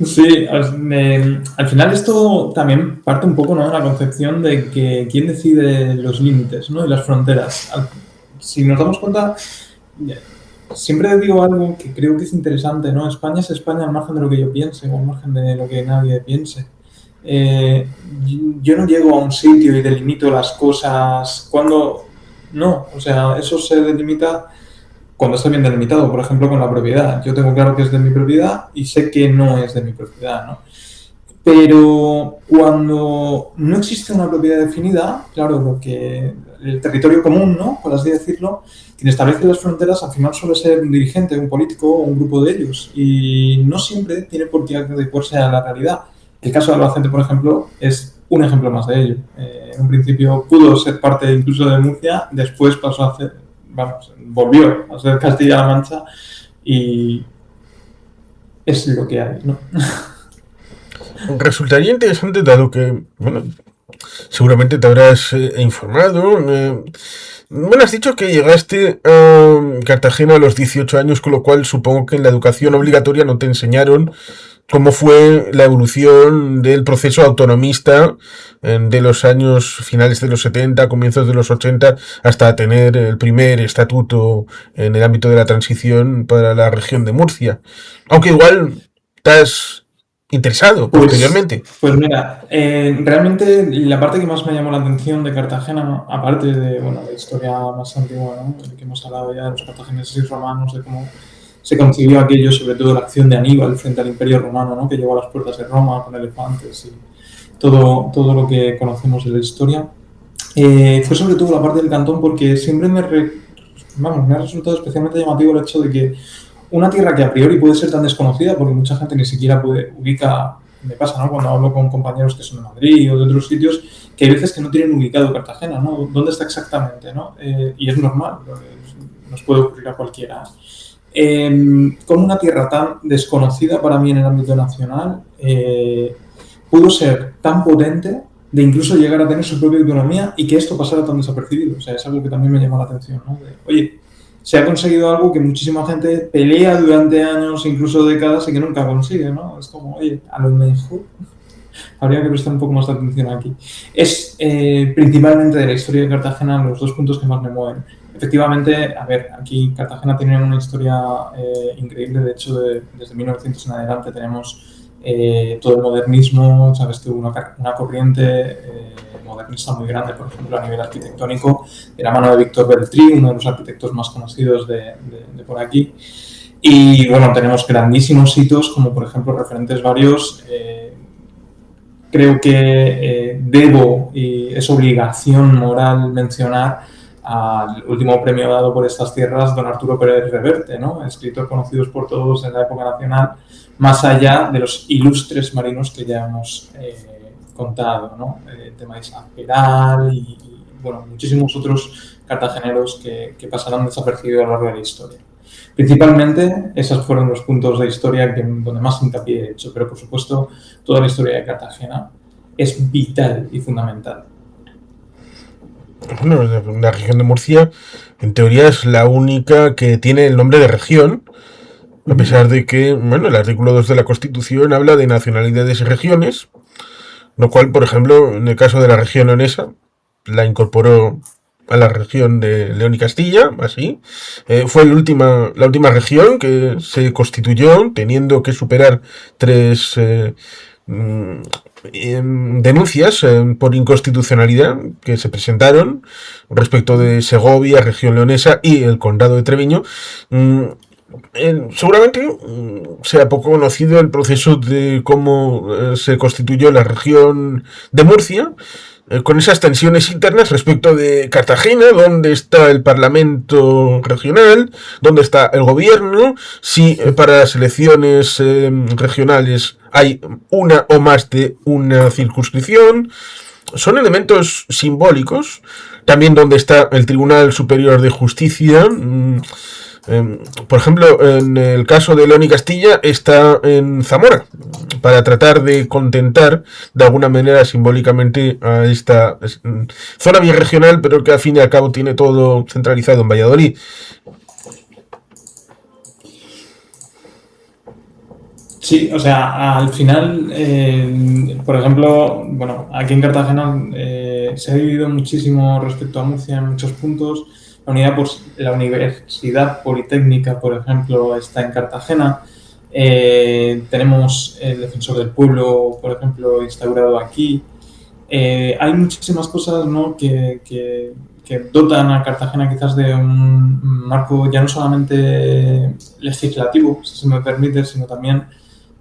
Speaker 2: Sí, al final esto también parte un poco, ¿no?, de la concepción de que quién decide los límites, ¿no?, y las fronteras. Si nos damos cuenta, siempre digo algo que creo que es interesante, ¿no? España es España al margen de lo que yo piense o al margen de lo que nadie piense. Yo no llego a un sitio y delimito las cosas cuando... No, o sea, eso se delimita cuando está bien delimitado, por ejemplo, con la propiedad. Yo tengo claro que es de mi propiedad y sé que no es de mi propiedad, ¿no? Pero cuando no existe una propiedad definida, claro, lo que el territorio común, ¿no?, por así decirlo, quien establece las fronteras al final suele ser un dirigente, un político o un grupo de ellos, y no siempre tiene por qué adecuarse a la realidad. El caso de Albacete, por ejemplo, es un ejemplo más de ello. En un principio pudo ser parte incluso de Murcia, después pasó a ser, vamos, volvió a ser Castilla-La Mancha y es lo que hay, ¿no?
Speaker 1: Resultaría interesante, dado que, bueno, seguramente te habrás informado. Bueno, has dicho que llegaste a Cartagena a los 18 años, con lo cual supongo que en la educación obligatoria no te enseñaron cómo fue la evolución del proceso autonomista de los años finales de los 70, comienzos de los 80, hasta tener el primer estatuto en el ámbito de la transición para la región de Murcia. Aunque igual estás interesado posteriormente.
Speaker 2: Pues mira, realmente la parte que más me llamó la atención de Cartagena, ¿no?, aparte de, bueno, la historia más antigua, ¿no?, de que hemos hablado ya de los cartagineses y romanos, de cómo se concibió aquello, sobre todo la acción de Aníbal frente al Imperio Romano, ¿no?, que llegó a las puertas de Roma con elefantes y todo lo que conocemos de la historia. Fue sobre todo la parte del cantón porque siempre me ha resultado especialmente llamativo el hecho de que una tierra que a priori puede ser tan desconocida, porque mucha gente ni siquiera ubica, me pasa, ¿no?, cuando hablo con compañeros que son de Madrid o de otros sitios, que hay veces que no tienen ubicado Cartagena, ¿no?, dónde está exactamente, ¿no? Y es normal, nos puede ocurrir a cualquiera. Con una tierra tan desconocida para mí en el ámbito nacional, pudo ser tan potente de incluso llegar a tener su propia autonomía y que esto pasara tan desapercibido. O sea, es algo que también me llamó la atención, ¿no? Oye, se ha conseguido algo que muchísima gente pelea durante años, incluso décadas, y que nunca consigue, ¿no? Es como, oye, a lo mejor habría que prestar un poco más de atención aquí. Es principalmente de la historia de Cartagena los dos puntos que más me mueven. Efectivamente, a ver, aquí Cartagena tiene una historia increíble. De hecho, desde 1900 en adelante tenemos todo el modernismo, sabes, que hubo una corriente modernista muy grande, por ejemplo, a nivel arquitectónico, de la mano de Víctor Beltrí, uno de los arquitectos más conocidos de por aquí. Y bueno, tenemos grandísimos hitos, como por ejemplo referentes varios. Creo que debo y es obligación moral mencionar al último premio dado por estas tierras, don Arturo Pérez Reverte, ¿no?, escritor conocido por todos en la época nacional, más allá de los ilustres marinos que ya hemos contado, ¿no? El tema de Isaac Peral y bueno, muchísimos otros cartageneros que pasarán desapercibidos a lo largo de la historia. Principalmente, esos fueron los puntos de historia donde más hincapié he hecho, pero por supuesto, toda la historia de Cartagena es vital y fundamental.
Speaker 1: Bueno, la región de Murcia, en teoría, es la única que tiene el nombre de región, a pesar de que, bueno, el artículo 2 de la Constitución habla de nacionalidades y regiones, lo cual, por ejemplo, en el caso de la región leonesa, la incorporó a la región de León y Castilla, así. Fue la última región que se constituyó teniendo que superar tres mm, denuncias por inconstitucionalidad que se presentaron respecto de Segovia, región leonesa y el condado de Treviño. Mm, Seguramente sea poco conocido el proceso de cómo se constituyó la región de Murcia, con esas tensiones internas respecto de Cartagena, dónde está el Parlamento regional, dónde está el gobierno, si para las elecciones regionales hay una o más de una circunscripción. Son elementos simbólicos. También dónde está el Tribunal Superior de Justicia. Por ejemplo, en el caso de León y Castilla está en Zamora, para tratar de contentar de alguna manera simbólicamente a esta zona birregional, pero que al fin y al cabo tiene todo centralizado en Valladolid.
Speaker 2: Sí, o sea, al final, por ejemplo, bueno, aquí en Cartagena se ha dividido muchísimo respecto a Murcia en muchos puntos. La Universidad Politécnica, por ejemplo, está en Cartagena. Tenemos el Defensor del Pueblo, por ejemplo, instaurado aquí. Hay muchísimas cosas, ¿no?, que dotan a Cartagena quizás de un marco ya no solamente legislativo, si se me permite, sino también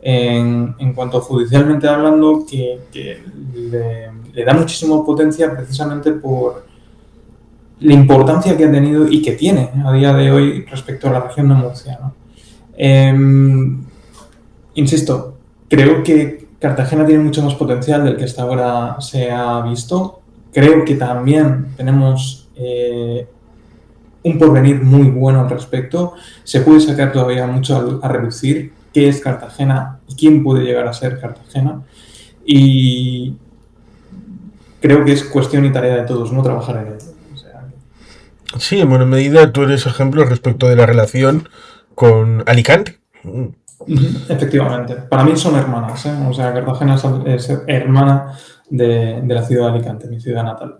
Speaker 2: en cuanto judicialmente hablando, que le da muchísima potencia precisamente por la importancia que ha tenido y que tiene a día de hoy respecto a la región de Murcia, ¿no? Insisto, creo que Cartagena tiene mucho más potencial del que hasta ahora se ha visto. Creo que también tenemos un porvenir muy bueno al respecto. Se puede sacar todavía mucho a relucir qué es Cartagena y quién puede llegar a ser Cartagena. Y creo que es cuestión y tarea de todos, ¿no?, trabajar en ello. O sea,
Speaker 1: Sí, en buena medida tú eres ejemplo respecto de la relación con Alicante.
Speaker 2: efectivamente. Para mí son hermanas, ¿eh? O sea, Cartagena es hermana de la ciudad de Alicante, mi ciudad natal.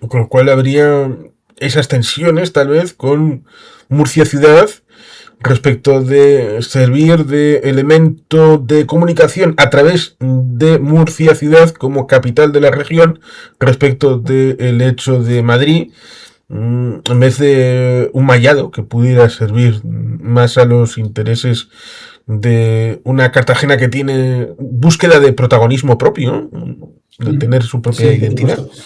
Speaker 1: Con lo cual habría esas tensiones tal vez con Murcia ciudad respecto de servir de elemento de comunicación a través de Murcia ciudad como capital de la región respecto del hecho de Madrid, en vez de un mallado que pudiera servir más a los intereses de una Cartagena que tiene búsqueda de protagonismo propio, ¿no?, de tener su propia
Speaker 2: Sí, por
Speaker 1: identidad.
Speaker 2: supuesto.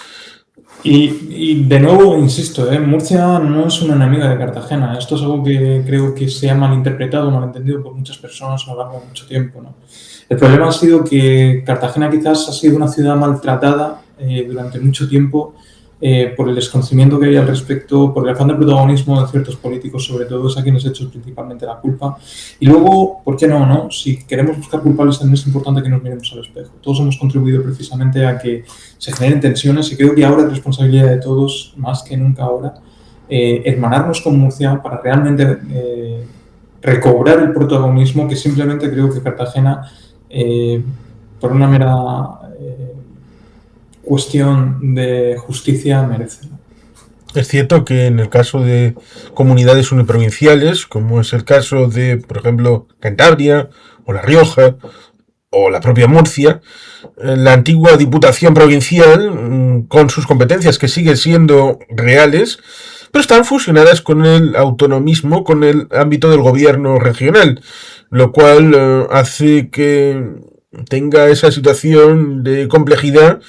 Speaker 2: Y de nuevo, insisto, Murcia no es una enemiga de Cartagena. Esto es algo que creo que se ha malinterpretado, malentendido por muchas personas a lo largo de mucho tiempo, ¿no? El problema ha sido que Cartagena quizás ha sido una ciudad maltratada durante mucho tiempo por el desconocimiento que hay al respecto, por el afán de protagonismo de ciertos políticos, sobre todo, es a quienes he hecho principalmente la culpa. Y luego, ¿por qué no, no? Si queremos buscar culpables, también es importante que nos miremos al espejo. Todos hemos contribuido precisamente a que se generen tensiones y creo que ahora es responsabilidad de todos, más que nunca ahora, hermanarnos con Murcia para realmente recobrar el protagonismo que simplemente creo que Cartagena, por una mera cuestión de justicia, merece, ¿no?
Speaker 1: Es cierto que en el caso de comunidades uniprovinciales, como es el caso de, por ejemplo, Cantabria o La Rioja o la propia Murcia, la antigua Diputación Provincial, con sus competencias que siguen siendo reales, pero están fusionadas con el autonomismo, con el ámbito del gobierno regional, lo cual hace que tenga esa situación de complejidad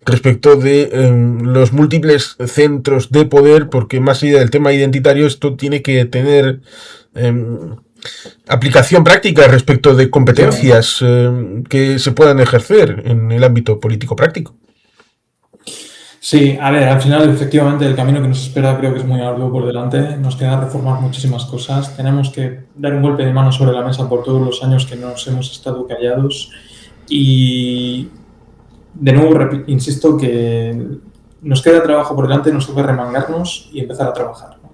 Speaker 1: respecto de los múltiples centros de poder, porque más allá del tema identitario, esto tiene que tener aplicación práctica respecto de competencias que se puedan ejercer en el ámbito político práctico.
Speaker 2: Sí, a ver, al final efectivamente el camino que nos espera creo que es muy arduo por delante, nos queda reformar muchísimas cosas, tenemos que dar un golpe de mano sobre la mesa por todos los años que nos hemos estado callados y de nuevo insisto que nos queda trabajo por delante, nos toca remangarnos y empezar a trabajar, ¿no?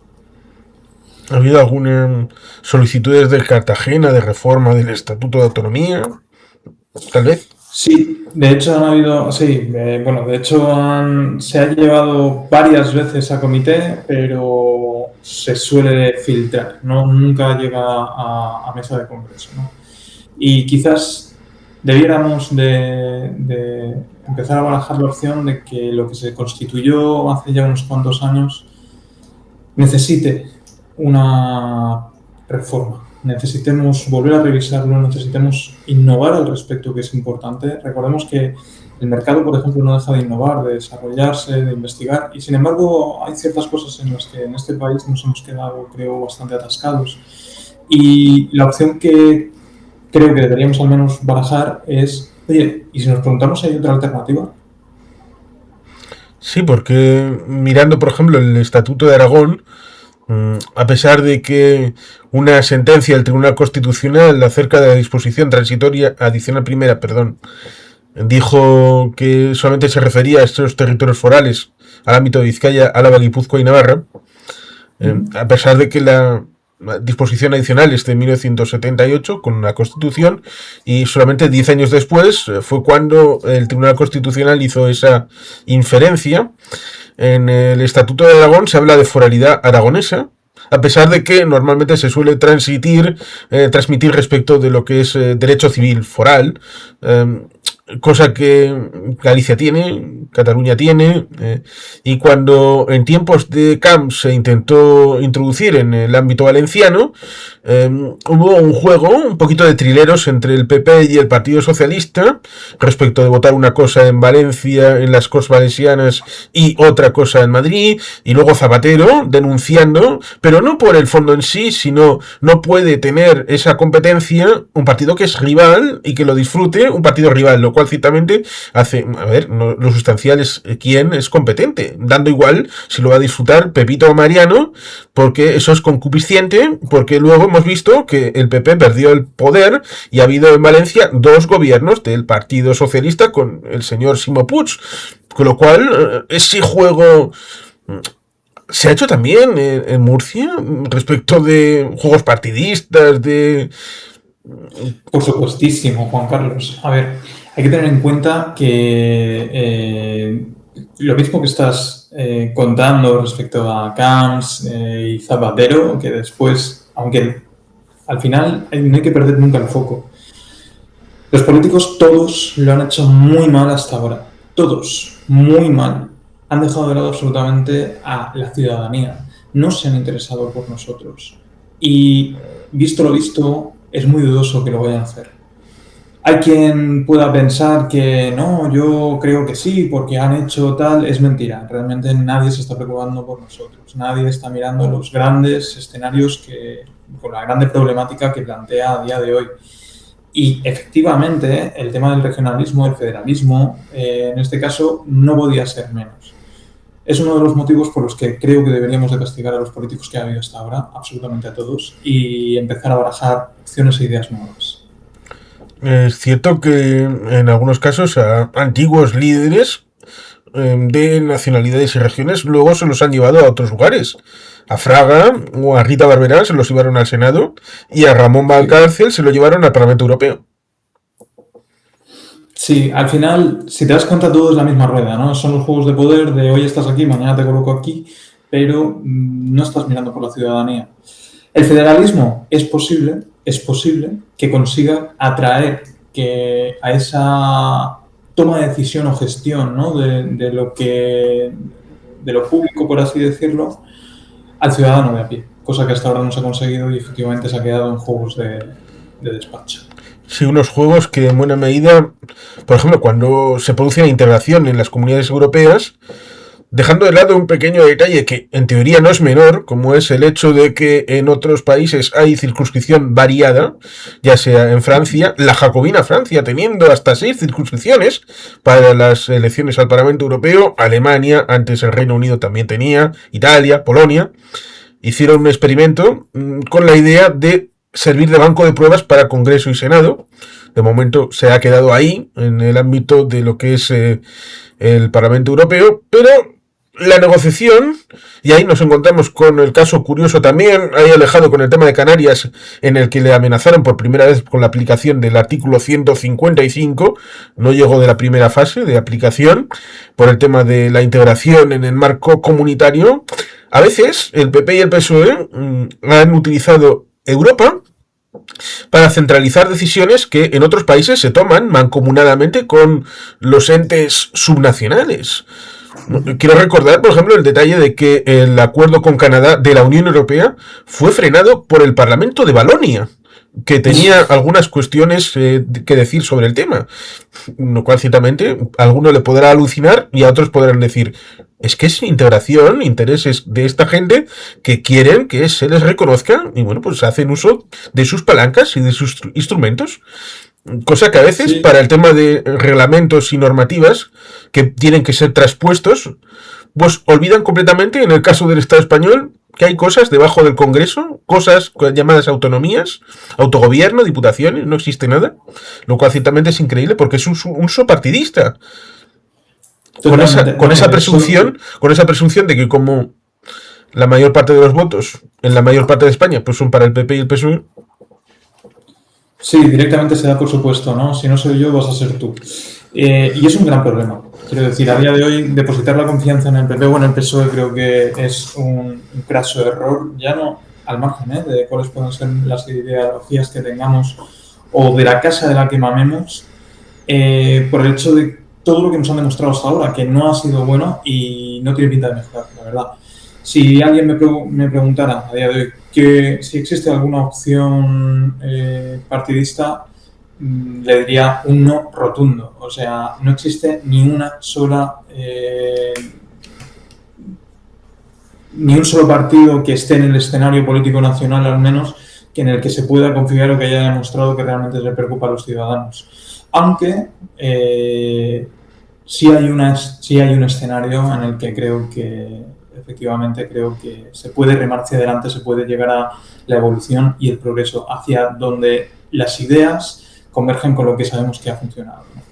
Speaker 1: ¿Ha habido alguna solicitud desde Cartagena de reforma del Estatuto de Autonomía? Tal vez.
Speaker 2: Sí, de hecho han habido, sí, bueno, de hecho se ha llevado varias veces a comité, pero se suele filtrar, ¿no? Nunca llega a mesa de congreso, ¿no? Y quizás debiéramos de empezar a barajar la opción de que lo que se constituyó hace ya unos cuantos años necesite una reforma. Necesitemos volver a revisarlo, necesitemos innovar al respecto, que es importante. Recordemos que el mercado, por ejemplo, no deja de innovar, de desarrollarse, de investigar, y sin embargo hay ciertas cosas en las que en este país nos hemos quedado, creo, bastante atascados. Y la opción que creo que deberíamos al menos barajar es, oye, ¿y si nos preguntamos si hay otra alternativa?
Speaker 1: Sí, porque mirando, por ejemplo, el Estatuto de Aragón, a pesar de que una sentencia del Tribunal Constitucional acerca de la disposición transitoria adicional primera, perdón, dijo que solamente se refería a estos territorios forales, al ámbito de Vizcaya, Álava, Guipúzcoa y Navarra, a pesar de que la disposición adicional es de 1978 con la Constitución, y solamente 10 años después fue cuando el Tribunal Constitucional hizo esa inferencia. En el Estatuto de Aragón se habla de foralidad aragonesa, a pesar de que normalmente se suele transmitir respecto de lo que es derecho civil foral, cosa que Galicia tiene, Cataluña tiene, y cuando en tiempos de Camps se intentó introducir en el ámbito valenciano, hubo un juego, un poquito de trileros entre el PP y el Partido Socialista respecto de votar una cosa en Valencia, en las Corts Valencianas, y otra cosa en Madrid, y luego Zapatero denunciando, pero no por el fondo en sí, sino no puede tener esa competencia un partido que es rival y que lo disfrute un partido rival, lo cual ciertamente hace, a ver, no, lo sustancial es quién es competente, dando igual si lo va a disfrutar Pepito o Mariano, porque eso es concupisciente, porque luego hemos visto que el PP perdió el poder y ha habido en Valencia dos gobiernos del Partido Socialista con el señor Ximo Puig, con lo cual ese juego se ha hecho también en Murcia respecto de juegos partidistas, de...
Speaker 2: Por supuestísimo, Juan Carlos. A ver, hay que tener en cuenta que lo mismo que estás contando respecto a Camps y Zapatero, que después, aunque al final no hay que perder nunca el foco. Los políticos todos lo han hecho muy mal hasta ahora. Todos, muy mal. Han dejado de lado absolutamente a la ciudadanía. No se han interesado por nosotros. Y visto lo visto, es muy dudoso que lo vayan a hacer. Hay quien pueda pensar que no, yo creo que sí, porque han hecho tal, es mentira. Realmente nadie se está preocupando por nosotros. Nadie está mirando los grandes escenarios con la grande problemática que plantea a día de hoy. Y efectivamente, el tema del regionalismo, el federalismo, en este caso, no podía ser menos. Es uno de los motivos por los que creo que deberíamos de castigar a los políticos que ha habido hasta ahora, absolutamente a todos, y empezar a barajar opciones e ideas nuevas.
Speaker 1: Es cierto que en algunos casos a antiguos líderes de nacionalidades y regiones luego se los han llevado a otros lugares. A Fraga o a Rita Barberá se los llevaron al Senado y a Ramón Valcárcel se lo llevaron al Parlamento Europeo.
Speaker 2: Sí, al final, si te das cuenta, todo es la misma rueda, ¿no? Son los juegos de poder de hoy estás aquí, mañana te coloco aquí, pero no estás mirando por la ciudadanía. El federalismo es posible que consiga atraer a esa toma de decisión o gestión, ¿no? de lo público, por así decirlo, al ciudadano de a pie, cosa que hasta ahora no se ha conseguido y efectivamente se ha quedado en juegos de despacho.
Speaker 1: Sí, unos juegos que en buena medida, por ejemplo, cuando se produce la integración en las comunidades europeas, dejando de lado un pequeño detalle que en teoría no es menor, como es el hecho de que en otros países hay circunscripción variada, ya sea en Francia, la jacobina Francia teniendo hasta 6 circunscripciones para las elecciones al Parlamento Europeo, Alemania, antes el Reino Unido también tenía, Italia, Polonia, hicieron un experimento con la idea de servir de banco de pruebas para Congreso y Senado. De momento se ha quedado ahí, en el ámbito de lo que es el Parlamento Europeo, pero la negociación, y ahí nos encontramos con el caso curioso también, ahí alejado con el tema de Canarias, en el que le amenazaron por primera vez con la aplicación del artículo 155, no llegó de la primera fase de aplicación, por el tema de la integración en el marco comunitario. A veces el PP y el PSOE han utilizado Europa para centralizar decisiones que en otros países se toman mancomunadamente con los entes subnacionales. Quiero recordar, por ejemplo, el detalle de que el acuerdo con Canadá de la Unión Europea fue frenado por el Parlamento de Valonia, que tenía algunas cuestiones que decir sobre el tema, lo cual ciertamente a alguno le podrá alucinar y a otros podrán decir, es que es integración, intereses de esta gente que quieren que se les reconozca y bueno, pues hacen uso de sus palancas y de sus instrumentos. Cosa que a veces,
Speaker 2: Sí,
Speaker 1: para el tema de reglamentos y normativas que tienen que ser traspuestos, pues olvidan completamente, en el caso del Estado español, que hay cosas debajo del Congreso, cosas llamadas autonomías, autogobierno, diputaciones, no existe nada, lo cual ciertamente es increíble porque es un uso partidista. Con
Speaker 2: totalmente.
Speaker 1: esa, con
Speaker 2: No,
Speaker 1: esa
Speaker 2: de hecho,
Speaker 1: presunción, con esa presunción de que como la mayor parte de los votos en la mayor parte de España pues son para el PP y el PSOE.
Speaker 2: sí, directamente se da por supuesto, ¿no? Si no soy yo, vas a ser tú. Y es un gran problema. Quiero decir, a día de hoy, depositar la confianza en el PP o en el PSOE creo que es un craso error, ya no al margen de cuáles pueden ser las ideologías que tengamos o de la casa de la que mamemos, por el hecho de todo lo que nos han demostrado hasta ahora, que no ha sido bueno y no tiene pinta de mejorar, la verdad. Si alguien me preguntara a día de hoy que si existe alguna opción partidista, le diría un no rotundo. O sea, no existe ni una sola, ni un solo partido que esté en el escenario político nacional, al menos, que en el que se pueda confiar o que haya demostrado que realmente le preocupa a los ciudadanos. Aunque sí hay un escenario en el que creo que efectivamente creo que se puede remar hacia adelante, se puede llegar a la evolución y el progreso hacia donde las ideas convergen con lo que sabemos que ha funcionado, ¿no?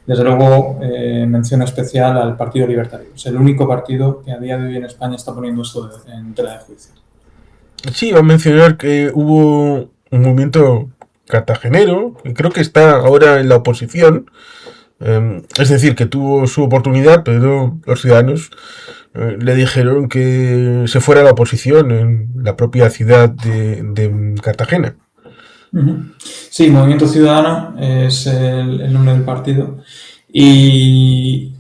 Speaker 2: Desde luego, mención especial al Partido Libertario. Es el único partido que a día de hoy en España está poniendo esto en tela de juicio.
Speaker 1: Sí, iba a mencionar que hubo un movimiento cartagenero, que creo que está ahora en la oposición, es decir, que tuvo su oportunidad, pero los ciudadanos le dijeron que se fuera a la oposición en la propia ciudad de Cartagena.
Speaker 2: Sí, Movimiento Ciudadano es el nombre del partido y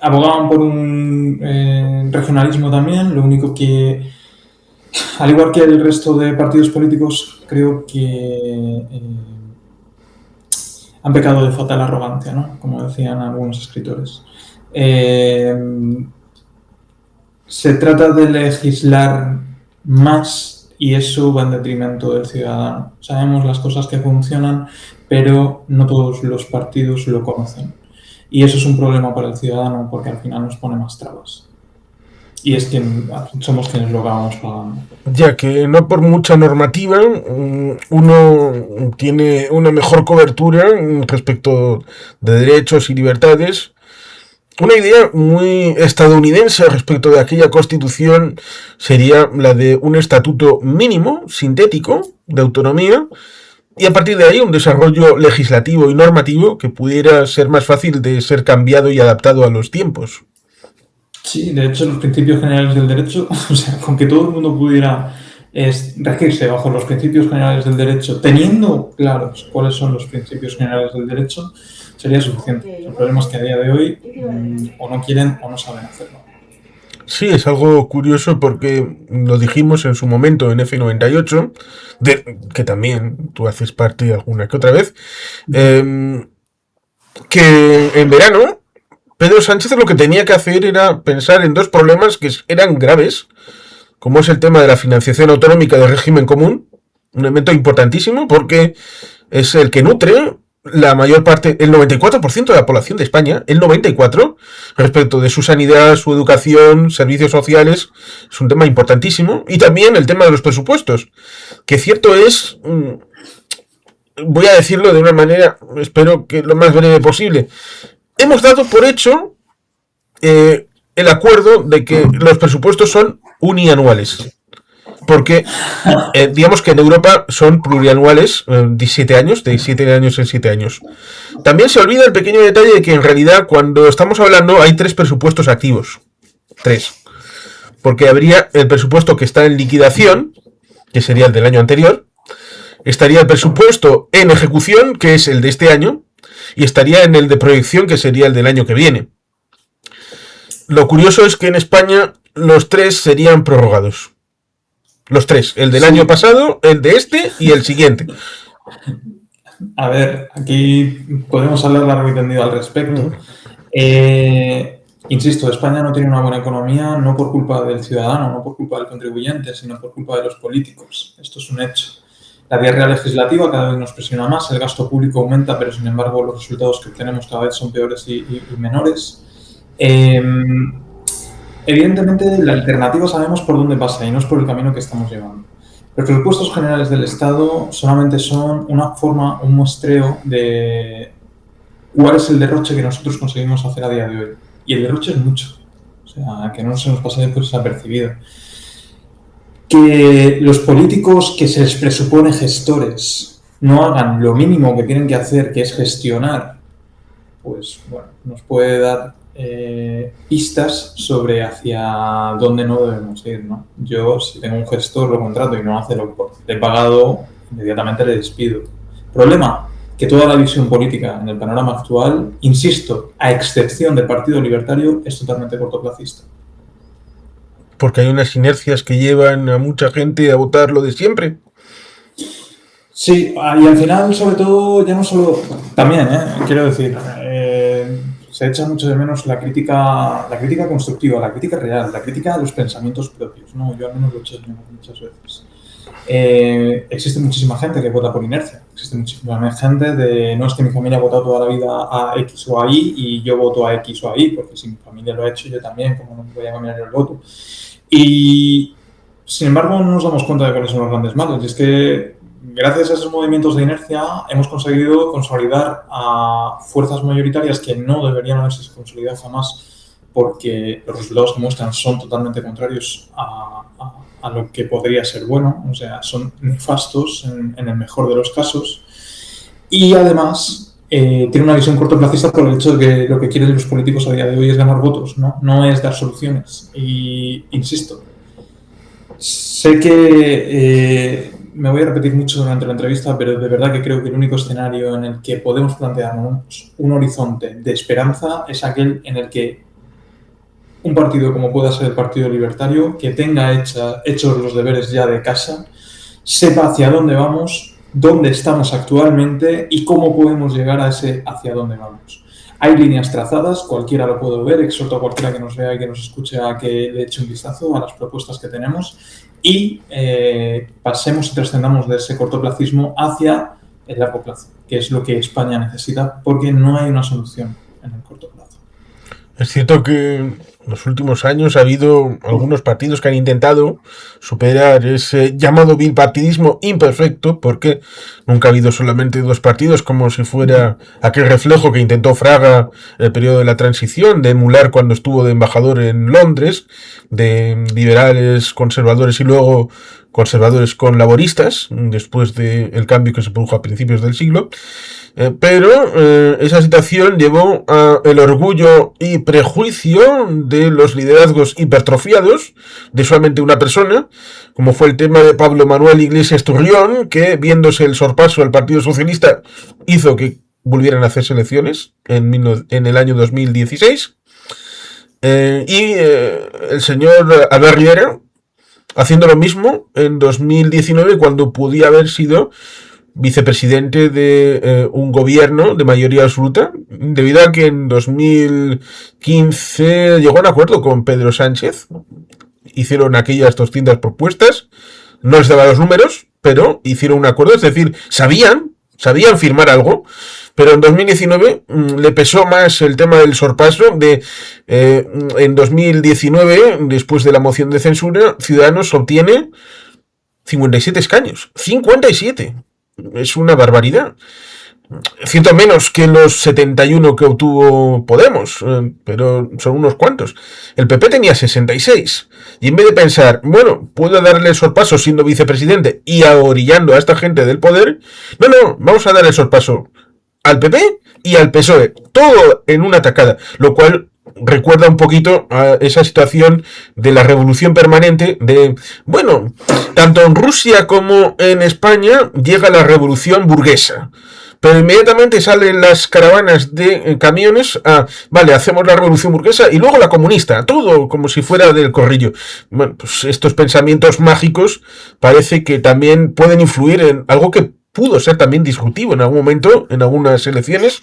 Speaker 2: abogaban por un regionalismo también, lo único que, al igual que el resto de partidos políticos, creo que han pecado de fatal arrogancia, ¿no? Como decían algunos escritores. Se trata de legislar más y eso va en detrimento del ciudadano. Sabemos las cosas que funcionan, pero no todos los partidos lo conocen. Y eso es un problema para el ciudadano porque al final nos pone más trabas. Y es que somos quienes lo acabamos pagando.
Speaker 1: Ya que no por mucha normativa uno tiene una mejor cobertura respecto de derechos y libertades. Una idea muy estadounidense respecto de aquella constitución sería la de un estatuto mínimo, sintético, de autonomía, y a partir de ahí un desarrollo legislativo y normativo que pudiera ser más fácil de ser cambiado y adaptado a los tiempos.
Speaker 2: Sí, de hecho, los principios generales del derecho, o sea, con que todo el mundo pudiera regirse bajo los principios generales del derecho, teniendo claros cuáles son los principios generales del derecho, sería suficiente. El problema es que a día de hoy o no quieren o no saben hacerlo.
Speaker 1: Sí, es algo curioso porque lo dijimos en su momento en F98, que también tú haces parte alguna que otra vez, que en verano Pedro Sánchez lo que tenía que hacer era pensar en dos problemas que eran graves, como es el tema de la financiación autonómica del régimen común, un elemento importantísimo porque es el que nutre la mayor parte, el 94% de la población de España, el 94%, respecto de su sanidad, su educación, servicios sociales, es un tema importantísimo. Y también el tema de los presupuestos, que cierto es, voy a decirlo de una manera, espero que lo más breve posible, hemos dado por hecho el acuerdo de que los presupuestos son unianuales. Porque digamos que en Europa son plurianuales, 17 años, de 7 años en 7 años. También se olvida el pequeño detalle de que en realidad cuando estamos hablando hay 3 presupuestos activos. 3. Porque habría el presupuesto que está en liquidación, que sería el del año anterior. Estaría el presupuesto en ejecución, que es el de este año. Y estaría en el de proyección, que sería el del año que viene. Lo curioso es que en España los 3 serían prorrogados. Los 3, el del año pasado, el de este y el siguiente.
Speaker 2: A ver, aquí podemos hablar largo y tendido al respecto. Insisto, España no tiene una buena economía no por culpa del ciudadano, no por culpa del contribuyente, sino por culpa de los políticos. Esto es un hecho. La diarrea legislativa cada vez nos presiona más, el gasto público aumenta, pero sin embargo los resultados que obtenemos cada vez son peores y menores. Evidentemente, la alternativa sabemos por dónde pasa y no es por el camino que estamos llevando. Los presupuestos generales del Estado solamente son una forma, un muestreo de cuál es el derroche que nosotros conseguimos hacer a día de hoy. Y el derroche es mucho. O sea, que no se nos pase después desapercibido. Que los políticos que se les presupone gestores no hagan lo mínimo que tienen que hacer, que es gestionar, pues bueno, nos puede dar pistas sobre hacia dónde no debemos ir, ¿no? Yo, si tengo un gestor, lo contrato y no hace lo que le he pagado, inmediatamente le despido. Problema, que toda la visión política en el panorama actual, insisto, a excepción del Partido Libertario, es totalmente cortoplacista.
Speaker 1: Porque hay unas inercias que llevan a mucha gente a votar lo de siempre.
Speaker 2: Sí, y al final, sobre todo, ya no solo... También, quiero decir... se echa mucho de menos la crítica constructiva, la crítica real, la crítica a los pensamientos propios, ¿no? Yo al menos lo he hecho muchas veces. Existe muchísima gente que vota por inercia. Existe muchísima gente de no es que mi familia ha votado toda la vida a X o a Y y yo voto a X o a Y, porque si mi familia lo ha hecho, yo también, como no voy a cambiar el voto. Y sin embargo, no nos damos cuenta de cuáles son los grandes males. Y es que gracias a esos movimientos de inercia hemos conseguido consolidar a fuerzas mayoritarias que no deberían haberse consolidado jamás porque los resultados que muestran son totalmente contrarios a lo que podría ser bueno, o sea, son nefastos en el mejor de los casos y además tiene una visión cortoplacista por el hecho de que lo que quieren los políticos a día de hoy es ganar votos, no es dar soluciones y insisto, sé que me voy a repetir mucho durante la entrevista, pero de verdad que creo que el único escenario en el que podemos plantearnos un horizonte de esperanza es aquel en el que un partido como pueda ser el Partido Libertario, que tenga hechos los deberes ya de casa, sepa hacia dónde vamos, dónde estamos actualmente y cómo podemos llegar a ese hacia dónde vamos. Hay líneas trazadas, cualquiera lo puede ver, exhorto a cualquiera que nos vea y que nos escuche a que le eche un vistazo a las propuestas que tenemos y pasemos y trascendamos de ese cortoplacismo hacia el largo plazo, que es lo que España necesita, porque no hay una solución en el corto plazo.
Speaker 1: Es cierto que en los últimos años ha habido algunos partidos que han intentado superar ese llamado bipartidismo imperfecto, porque nunca ha habido solamente 2 partidos, como si fuera aquel reflejo que intentó Fraga en el periodo de la transición, de emular cuando estuvo de embajador en Londres, de liberales, conservadores y luego conservadores con laboristas, después del cambio que se produjo a principios del siglo. Pero esa situación llevó al orgullo y prejuicio de los liderazgos hipertrofiados de solamente una persona, como fue el tema de Pablo Manuel Iglesias Turrión, que viéndose el sorpaso al Partido Socialista hizo que volvieran a hacerse elecciones en el año 2016. El señor Albert Rivera haciendo lo mismo en 2019 cuando podía haber sido vicepresidente de un gobierno de mayoría absoluta, debido a que en 2015 llegó a un acuerdo con Pedro Sánchez, hicieron aquellas 200 propuestas, no les daba los números, pero hicieron un acuerdo, es decir, sabían firmar algo, pero en 2019 le pesó más el tema del sorpaso de en 2019, después de la moción de censura, Ciudadanos obtiene 57 escaños, 57. Es una barbaridad. Cierto menos que los 71 que obtuvo Podemos, pero son unos cuantos. El PP tenía 66. Y en vez de pensar, bueno, puedo darle el sorpaso siendo vicepresidente y ahorillando a esta gente del poder, no, vamos a dar el sorpaso al PP y al PSOE. Todo en una tacada. Lo cual recuerda un poquito a esa situación de la revolución permanente de, bueno, tanto en Rusia como en España llega la revolución burguesa. Pero inmediatamente salen las caravanas de camiones a, vale, hacemos la revolución burguesa y luego la comunista, todo como si fuera del corrillo. Bueno, pues estos pensamientos mágicos parece que también pueden influir en algo que pudo ser también discutido en algún momento, en algunas elecciones,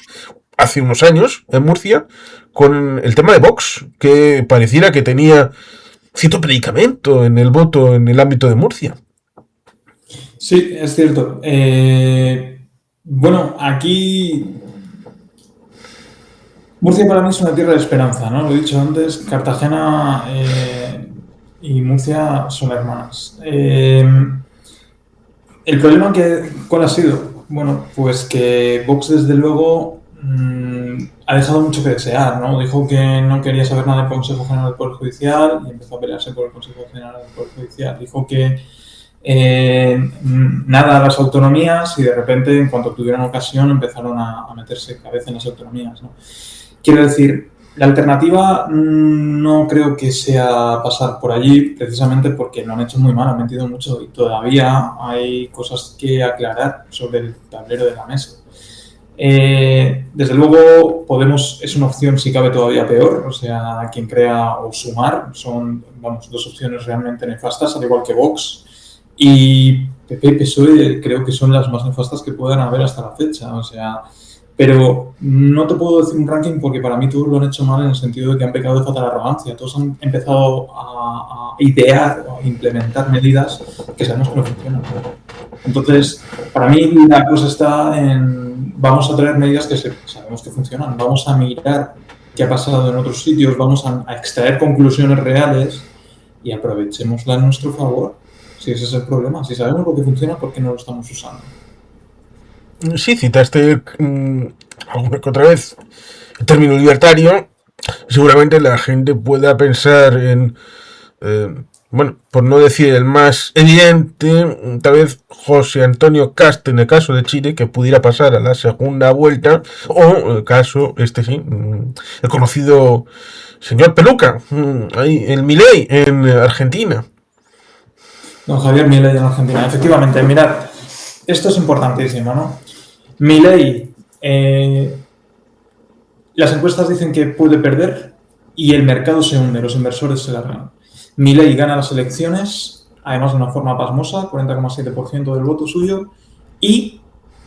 Speaker 1: hace unos años, en Murcia, con el tema de Vox, que pareciera que tenía cierto predicamento en el voto en el ámbito de Murcia.
Speaker 2: Sí, es cierto. Bueno, aquí Murcia para mí es una tierra de esperanza, ¿no? Lo he dicho antes, Cartagena y Murcia son hermanas. El problema ¿cuál ha sido? Bueno, pues que Vox desde luego ha dejado mucho que desear, ¿no? Dijo que no quería saber nada del Consejo General del Poder Judicial y empezó a pelearse por el Consejo General del Poder Judicial. Dijo que nada a las autonomías y de repente, en cuanto tuvieron ocasión, empezaron a meterse cabeza en las autonomías, ¿no? Quiero decir, la alternativa no creo que sea pasar por allí, precisamente porque lo han hecho muy mal, han mentido mucho y todavía hay cosas que aclarar sobre el tablero de la mesa. Desde luego, Podemos es una opción, si cabe, todavía peor. O sea, quien crea o Sumar son, vamos, dos opciones realmente nefastas, al igual que Vox. Y PP y PSOE creo que son las más nefastas que puedan haber hasta la fecha. O sea, pero no te puedo decir un ranking porque para mí todos lo han hecho mal en el sentido de que han pecado de fatal arrogancia. Todos han empezado a idear o a implementar medidas que sabemos que no funcionan. Entonces, para mí la cosa está en vamos a traer medidas que sabemos que funcionan, vamos a mirar qué ha pasado en otros sitios, vamos a extraer conclusiones reales y aprovechémosla a nuestro favor. Si ese es el problema, si sabemos lo que funciona, ¿por qué no lo estamos usando?
Speaker 1: Sí, citaste alguna que otra vez el término libertario. Seguramente la gente pueda pensar en, bueno, por no decir el más evidente, tal vez José Antonio Cast en el caso de Chile, que pudiera pasar a la segunda vuelta, o el caso, sí, el conocido señor Peluca, ahí, el Milei en Argentina.
Speaker 2: Don Javier Milei en Argentina, efectivamente, mirad, esto es importantísimo, ¿no? Milei, las encuestas dicen que puede perder y el mercado se hunde, los inversores se largan. Milei gana las elecciones, además de una forma pasmosa, 40,7% del voto suyo, y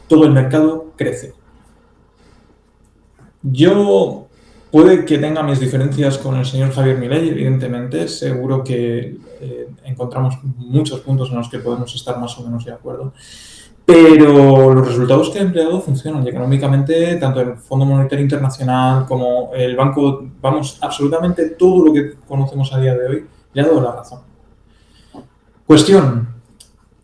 Speaker 2: todo el mercado crece. Yo puede que tenga mis diferencias con el señor Javier Milei, evidentemente, seguro que encontramos muchos puntos en los que podemos estar más o menos de acuerdo. Pero los resultados que ha empleado funcionan y económicamente, tanto el Fondo Monetario Internacional como el banco, vamos, absolutamente todo lo que conocemos a día de hoy, le ha dado la razón. Cuestión,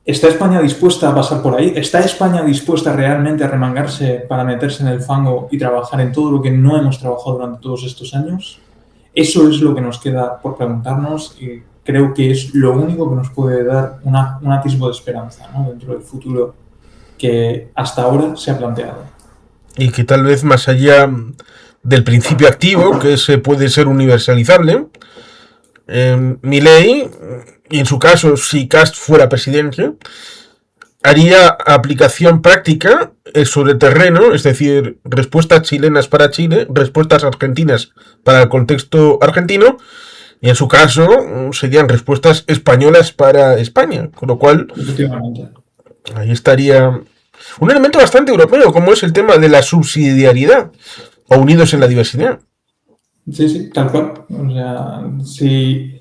Speaker 2: ¿está España dispuesta a pasar por ahí? ¿Está España dispuesta realmente a remangarse para meterse en el fango y trabajar en todo lo que no hemos trabajado durante todos estos años? Eso es lo que nos queda por preguntarnos y creo que es lo único que nos puede dar un atisbo de esperanza, ¿no? Dentro del futuro que hasta ahora se ha planteado.
Speaker 1: Y que tal vez más allá del principio activo, que ese puede ser universalizable, Milei, y en su caso, si Cast fuera presidente, haría aplicación práctica sobre terreno, es decir, respuestas chilenas para Chile, respuestas argentinas para el contexto argentino, y en su caso serían respuestas españolas para España, con lo cual ahí estaría un elemento bastante europeo, como es el tema de la subsidiariedad, o unidos en la diversidad.
Speaker 2: Sí, tal cual. O sea, si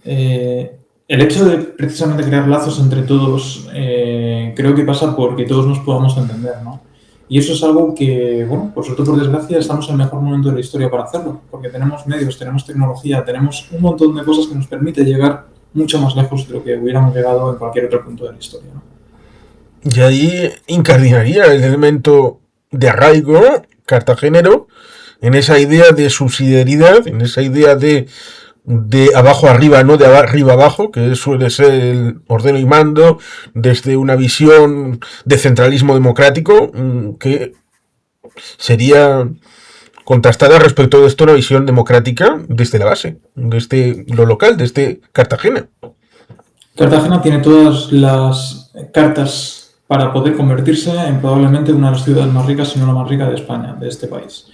Speaker 2: el hecho de precisamente crear lazos entre todos, creo que pasa porque todos nos podamos entender, ¿no? Y eso es algo que, bueno, por suerte, por desgracia, estamos en el mejor momento de la historia para hacerlo, porque tenemos medios, tenemos tecnología, tenemos un montón de cosas que nos permite llegar mucho más lejos de lo que hubiéramos llegado en cualquier otro punto de la historia, ¿no?
Speaker 1: Y ahí incardinaría el elemento de arraigo cartagenero, en esa idea de subsidiariedad, en esa idea de abajo arriba, no de arriba abajo, que suele ser el ordeno y mando, desde una visión de centralismo democrático, que sería contrastada respecto de esto una visión democrática desde la base, desde lo local, desde Cartagena.
Speaker 2: Cartagena tiene todas las cartas para poder convertirse en probablemente una de las ciudades más ricas, si no la más rica de España, de este país.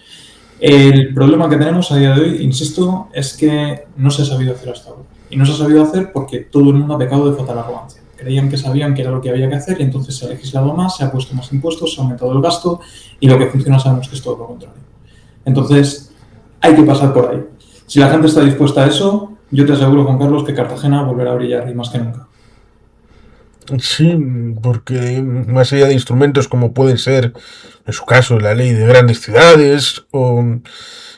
Speaker 2: El problema que tenemos a día de hoy, insisto, es que no se ha sabido hacer hasta ahora. Y no se ha sabido hacer porque todo el mundo ha pecado de fatal arrogancia. Creían que sabían que era lo que había que hacer y entonces se ha legislado más, se ha puesto más impuestos, se ha aumentado el gasto y lo que funciona sabemos que es todo lo contrario. Entonces, hay que pasar por ahí. Si la gente está dispuesta a eso, yo te aseguro, Juan Carlos, que Cartagena volverá a brillar y más que nunca.
Speaker 1: Sí, porque más allá de instrumentos como pueden ser, en su caso, la ley de grandes ciudades, o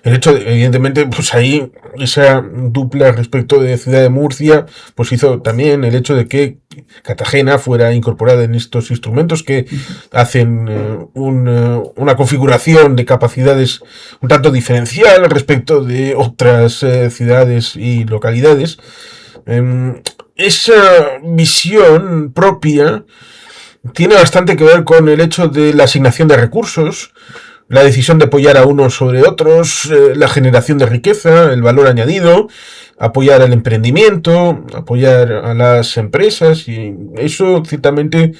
Speaker 1: el hecho de, evidentemente, pues ahí esa dupla respecto de Ciudad de Murcia, pues hizo también el hecho de que Cartagena fuera incorporada en estos instrumentos que hacen una configuración de capacidades un tanto diferencial respecto de otras ciudades y localidades. Esa visión propia tiene bastante que ver con el hecho de la asignación de recursos, la decisión de apoyar a unos sobre otros, la generación de riqueza, el valor añadido, apoyar el emprendimiento, apoyar a las empresas, y eso ciertamente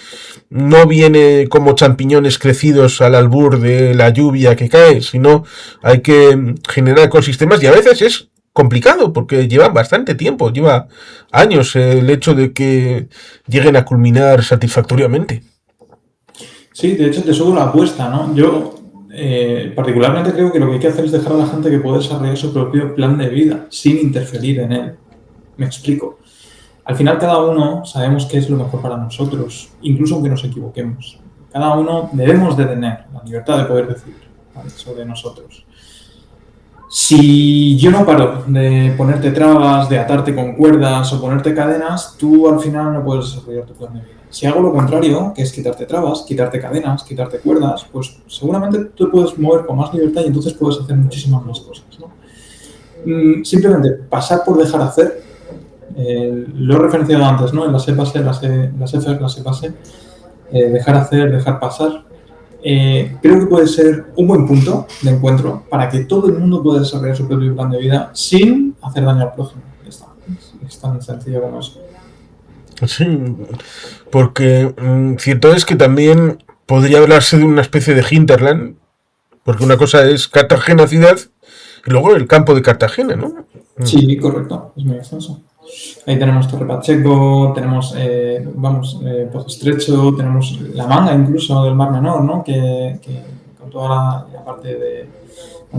Speaker 1: no viene como champiñones crecidos al albur de la lluvia que cae, sino hay que generar ecosistemas y a veces es complicado porque lleva bastante tiempo, lleva años el hecho de que lleguen a culminar satisfactoriamente.
Speaker 2: Sí, de hecho te subo la apuesta, ¿no? Yo particularmente creo que lo que hay que hacer es dejar a la gente que pueda desarrollar su propio plan de vida sin interferir en él. Me explico. Al final cada uno sabemos qué es lo mejor para nosotros, incluso aunque nos equivoquemos. Cada uno debemos de tener la libertad de poder decidir, ¿vale?, sobre nosotros. Si yo no paro de ponerte trabas, de atarte con cuerdas o ponerte cadenas, tú al final no puedes desarrollar tu plan de vida. Si hago lo contrario, que es quitarte trabas, quitarte cadenas, quitarte cuerdas, pues seguramente tú puedes mover con más libertad y entonces puedes hacer muchísimas más cosas, ¿no? Simplemente pasar por dejar hacer, lo he referenciado antes, ¿no? En la SEPASE, las EFER, la SEPASE, dejar hacer, dejar pasar. Creo que puede ser un buen punto de encuentro para que todo el mundo pueda desarrollar su propio plan de vida sin hacer daño al prójimo. Ya está. Es tan sencillo como eso.
Speaker 1: Sí, porque cierto es que también podría hablarse de una especie de hinterland, porque una cosa es Cartagena ciudad y luego el campo de Cartagena, ¿no?
Speaker 2: Sí, correcto, es muy extenso. Ahí tenemos Torre Pacheco, tenemos, Pozo Estrecho, tenemos La Manga incluso del Mar Menor, ¿no? Que con toda la parte de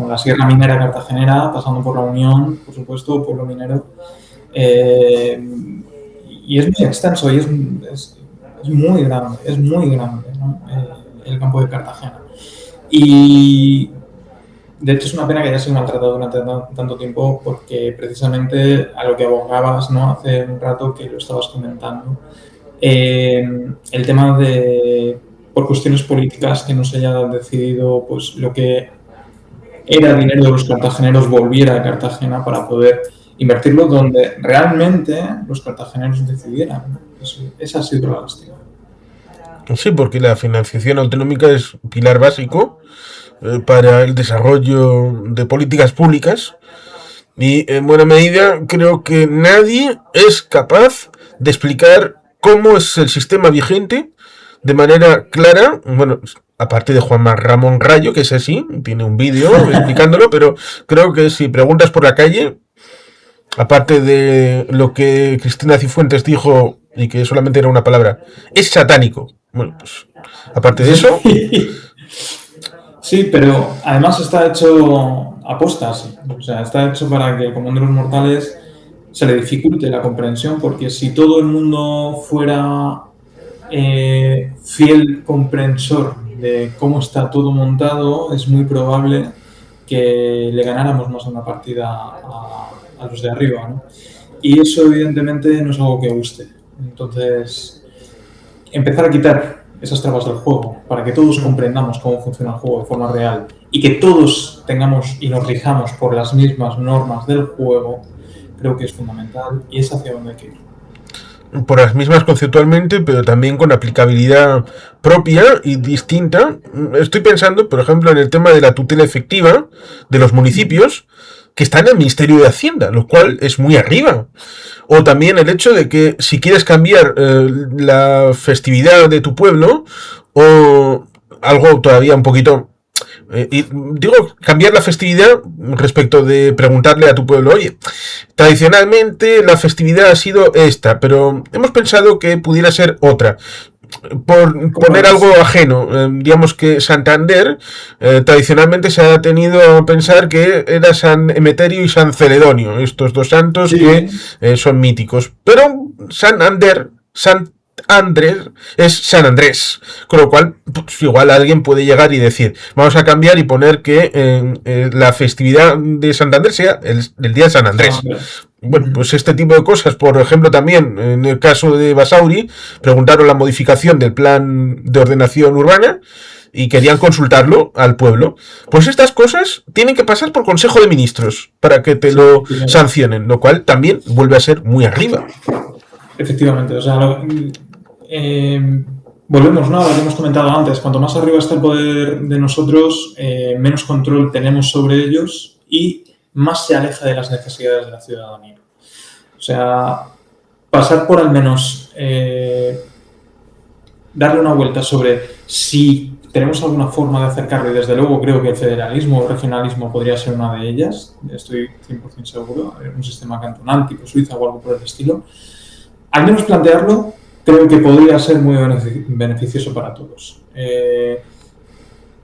Speaker 2: la Sierra Minera Cartagenera, pasando por la Unión, por supuesto, Pueblo Minero. Y es muy extenso y es muy grande, ¿no? El campo de Cartagena. Y de hecho es una pena que haya sido maltratado durante tanto tiempo porque precisamente a lo que abogabas, ¿no?, hace un rato que lo estabas comentando, el tema de, por cuestiones políticas, que no se haya decidido pues lo que era dinero de los cartageneros volviera a Cartagena para poder invertirlo donde realmente los cartageneros decidieran, ¿no? Esa ha sido la lástima.
Speaker 1: Sí, porque la financiación autonómica es un pilar básico para el desarrollo de políticas públicas y en buena medida creo que nadie es capaz de explicar cómo es el sistema vigente de manera clara. Bueno, aparte de Juan Ramón Rayo, que es así, tiene un vídeo explicándolo, pero creo que si preguntas por la calle, aparte de lo que Cristina Cifuentes dijo y que solamente era una palabra, es satánico. Bueno, pues aparte de eso,
Speaker 2: Sí, pero además está hecho apostas, o sea, está hecho para que el común de los mortales se le dificulte la comprensión, porque si todo el mundo fuera fiel comprensor de cómo está todo montado, es muy probable que le ganáramos más una partida a los de arriba, ¿no? Y eso evidentemente no es algo que guste. Entonces, empezar a quitar esas trabas del juego, para que todos comprendamos cómo funciona el juego de forma real y que todos tengamos y nos rijamos por las mismas normas del juego, creo que es fundamental y es hacia donde hay que ir.
Speaker 1: Por las mismas conceptualmente, pero también con aplicabilidad propia y distinta. Estoy pensando, por ejemplo, en el tema de la tutela efectiva de los municipios, que está en el Ministerio de Hacienda, lo cual es muy arriba. O también el hecho de que si quieres cambiar la festividad de tu pueblo, o algo todavía un poquito... y digo, cambiar la festividad respecto de preguntarle a tu pueblo, oye, tradicionalmente la festividad ha sido esta, pero hemos pensado que pudiera ser otra. Por poner algo ajeno, digamos que Santander tradicionalmente se ha tenido a pensar que era San Emeterio y San Celedonio, estos dos santos que son míticos, pero San Andrés es San Andrés, con lo cual pues, igual alguien puede llegar y decir, vamos a cambiar y poner que la festividad de Santander sea el día de San Andrés. Bueno, pues este tipo de cosas, por ejemplo, también en el caso de Basauri, preguntaron la modificación del plan de ordenación urbana y querían consultarlo al pueblo. Pues estas cosas tienen que pasar por Consejo de Ministros para que te lo sancionen, lo cual también vuelve a ser muy arriba.
Speaker 2: Efectivamente, o sea, volvemos, ¿no? Lo que hemos comentado antes, cuanto más arriba está el poder de nosotros, menos control tenemos sobre ellos y más se aleja de las necesidades de la ciudadanía. O sea, pasar por al menos darle una vuelta sobre si tenemos alguna forma de acercarlo, y desde luego creo que el federalismo o regionalismo podría ser una de ellas, estoy 100% seguro, un sistema cantonal tipo Suiza o algo por el estilo. Al menos plantearlo creo que podría ser muy beneficioso para todos.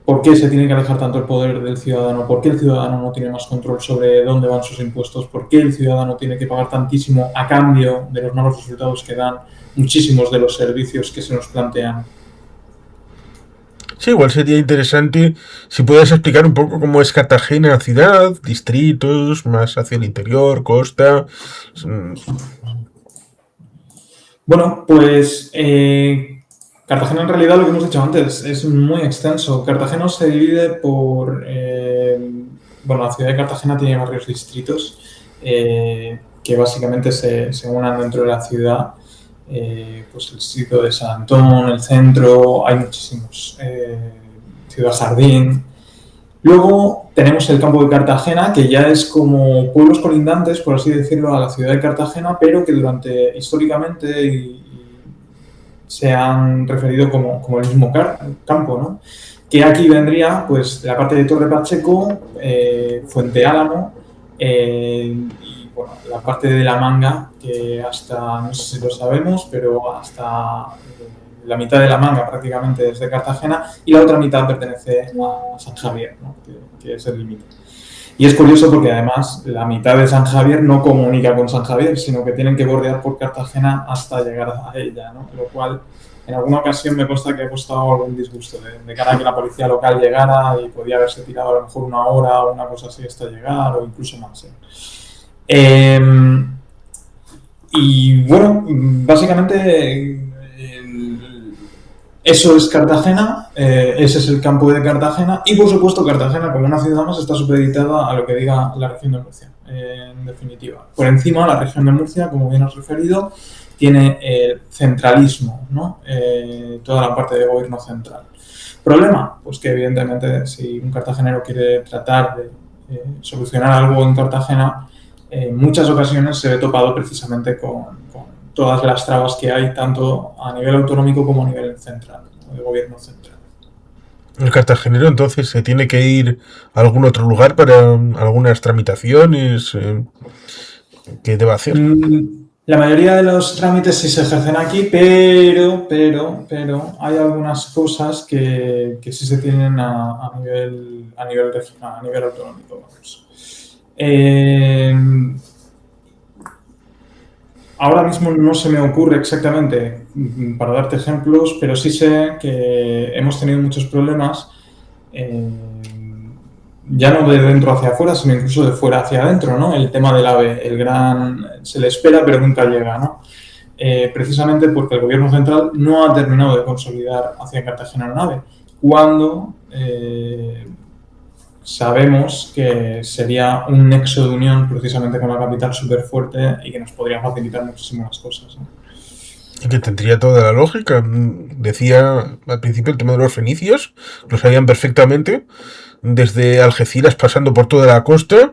Speaker 2: ¿Por qué se tiene que alejar tanto el poder del ciudadano? ¿Por qué el ciudadano no tiene más control sobre dónde van sus impuestos? ¿Por qué el ciudadano tiene que pagar tantísimo a cambio de los malos resultados que dan muchísimos de los servicios que se nos plantean?
Speaker 1: Sí, igual sería interesante si puedes explicar un poco cómo es Cartagena ciudad, distritos, más hacia el interior, costa.
Speaker 2: Bueno, pues Cartagena en realidad, lo que hemos dicho antes, es muy extenso. Cartagena se divide por... bueno, la ciudad de Cartagena tiene varios distritos que básicamente se unan dentro de la ciudad. Pues el distrito de San Antón, el centro, hay muchísimos. Ciudad Jardín. Luego tenemos el campo de Cartagena, que ya es como pueblos colindantes, por así decirlo, a la ciudad de Cartagena, pero que históricamente se han referido como el mismo campo, ¿no? Que aquí vendría pues la parte de Torre Pacheco, Fuente Álamo y bueno, la parte de La Manga, que hasta, no sé si lo sabemos, pero hasta la mitad de La Manga prácticamente es de Cartagena y la otra mitad pertenece a San Javier, ¿no? que es el límite. Y es curioso porque además la mitad de San Javier no comunica con San Javier, sino que tienen que bordear por Cartagena hasta llegar a ella, ¿no? Lo cual en alguna ocasión me consta que ha costado algún disgusto de cara a que la policía local llegara y podía haberse tirado a lo mejor una hora o una cosa así hasta llegar o incluso más. Y bueno, básicamente eso es Cartagena, ese es el campo de Cartagena y por supuesto Cartagena como una ciudad más está supeditada a lo que diga la región de Murcia, en definitiva. Por encima la región de Murcia, como bien has referido, tiene centralismo, ¿no? Toda la parte de gobierno central. ¿Problema? Pues que evidentemente si un cartagenero quiere tratar de solucionar algo en Cartagena, en muchas ocasiones se ve topado precisamente con todas las trabas que hay, tanto a nivel autonómico como a nivel central, ¿no? De gobierno central.
Speaker 1: El cartagenero entonces se tiene que ir a algún otro lugar para algunas tramitaciones que deba hacer.
Speaker 2: La mayoría de los trámites sí se ejercen aquí, pero hay algunas cosas que sí se tienen a nivel regional, a nivel autonómico. Vamos. Ahora mismo no se me ocurre exactamente para darte ejemplos, pero sí sé que hemos tenido muchos problemas, ya no de dentro hacia afuera, sino incluso de fuera hacia adentro, ¿no? El tema del AVE, se le espera pero nunca llega, ¿no? precisamente porque el gobierno central no ha terminado de consolidar hacia Cartagena una nave, cuando sabemos que sería un nexo de unión precisamente con la capital súper fuerte y que nos podría facilitar muchísimo las cosas, ¿no?
Speaker 1: Y que tendría toda la lógica. Decía al principio el tema de los fenicios, lo sabían perfectamente, desde Algeciras pasando por toda la costa,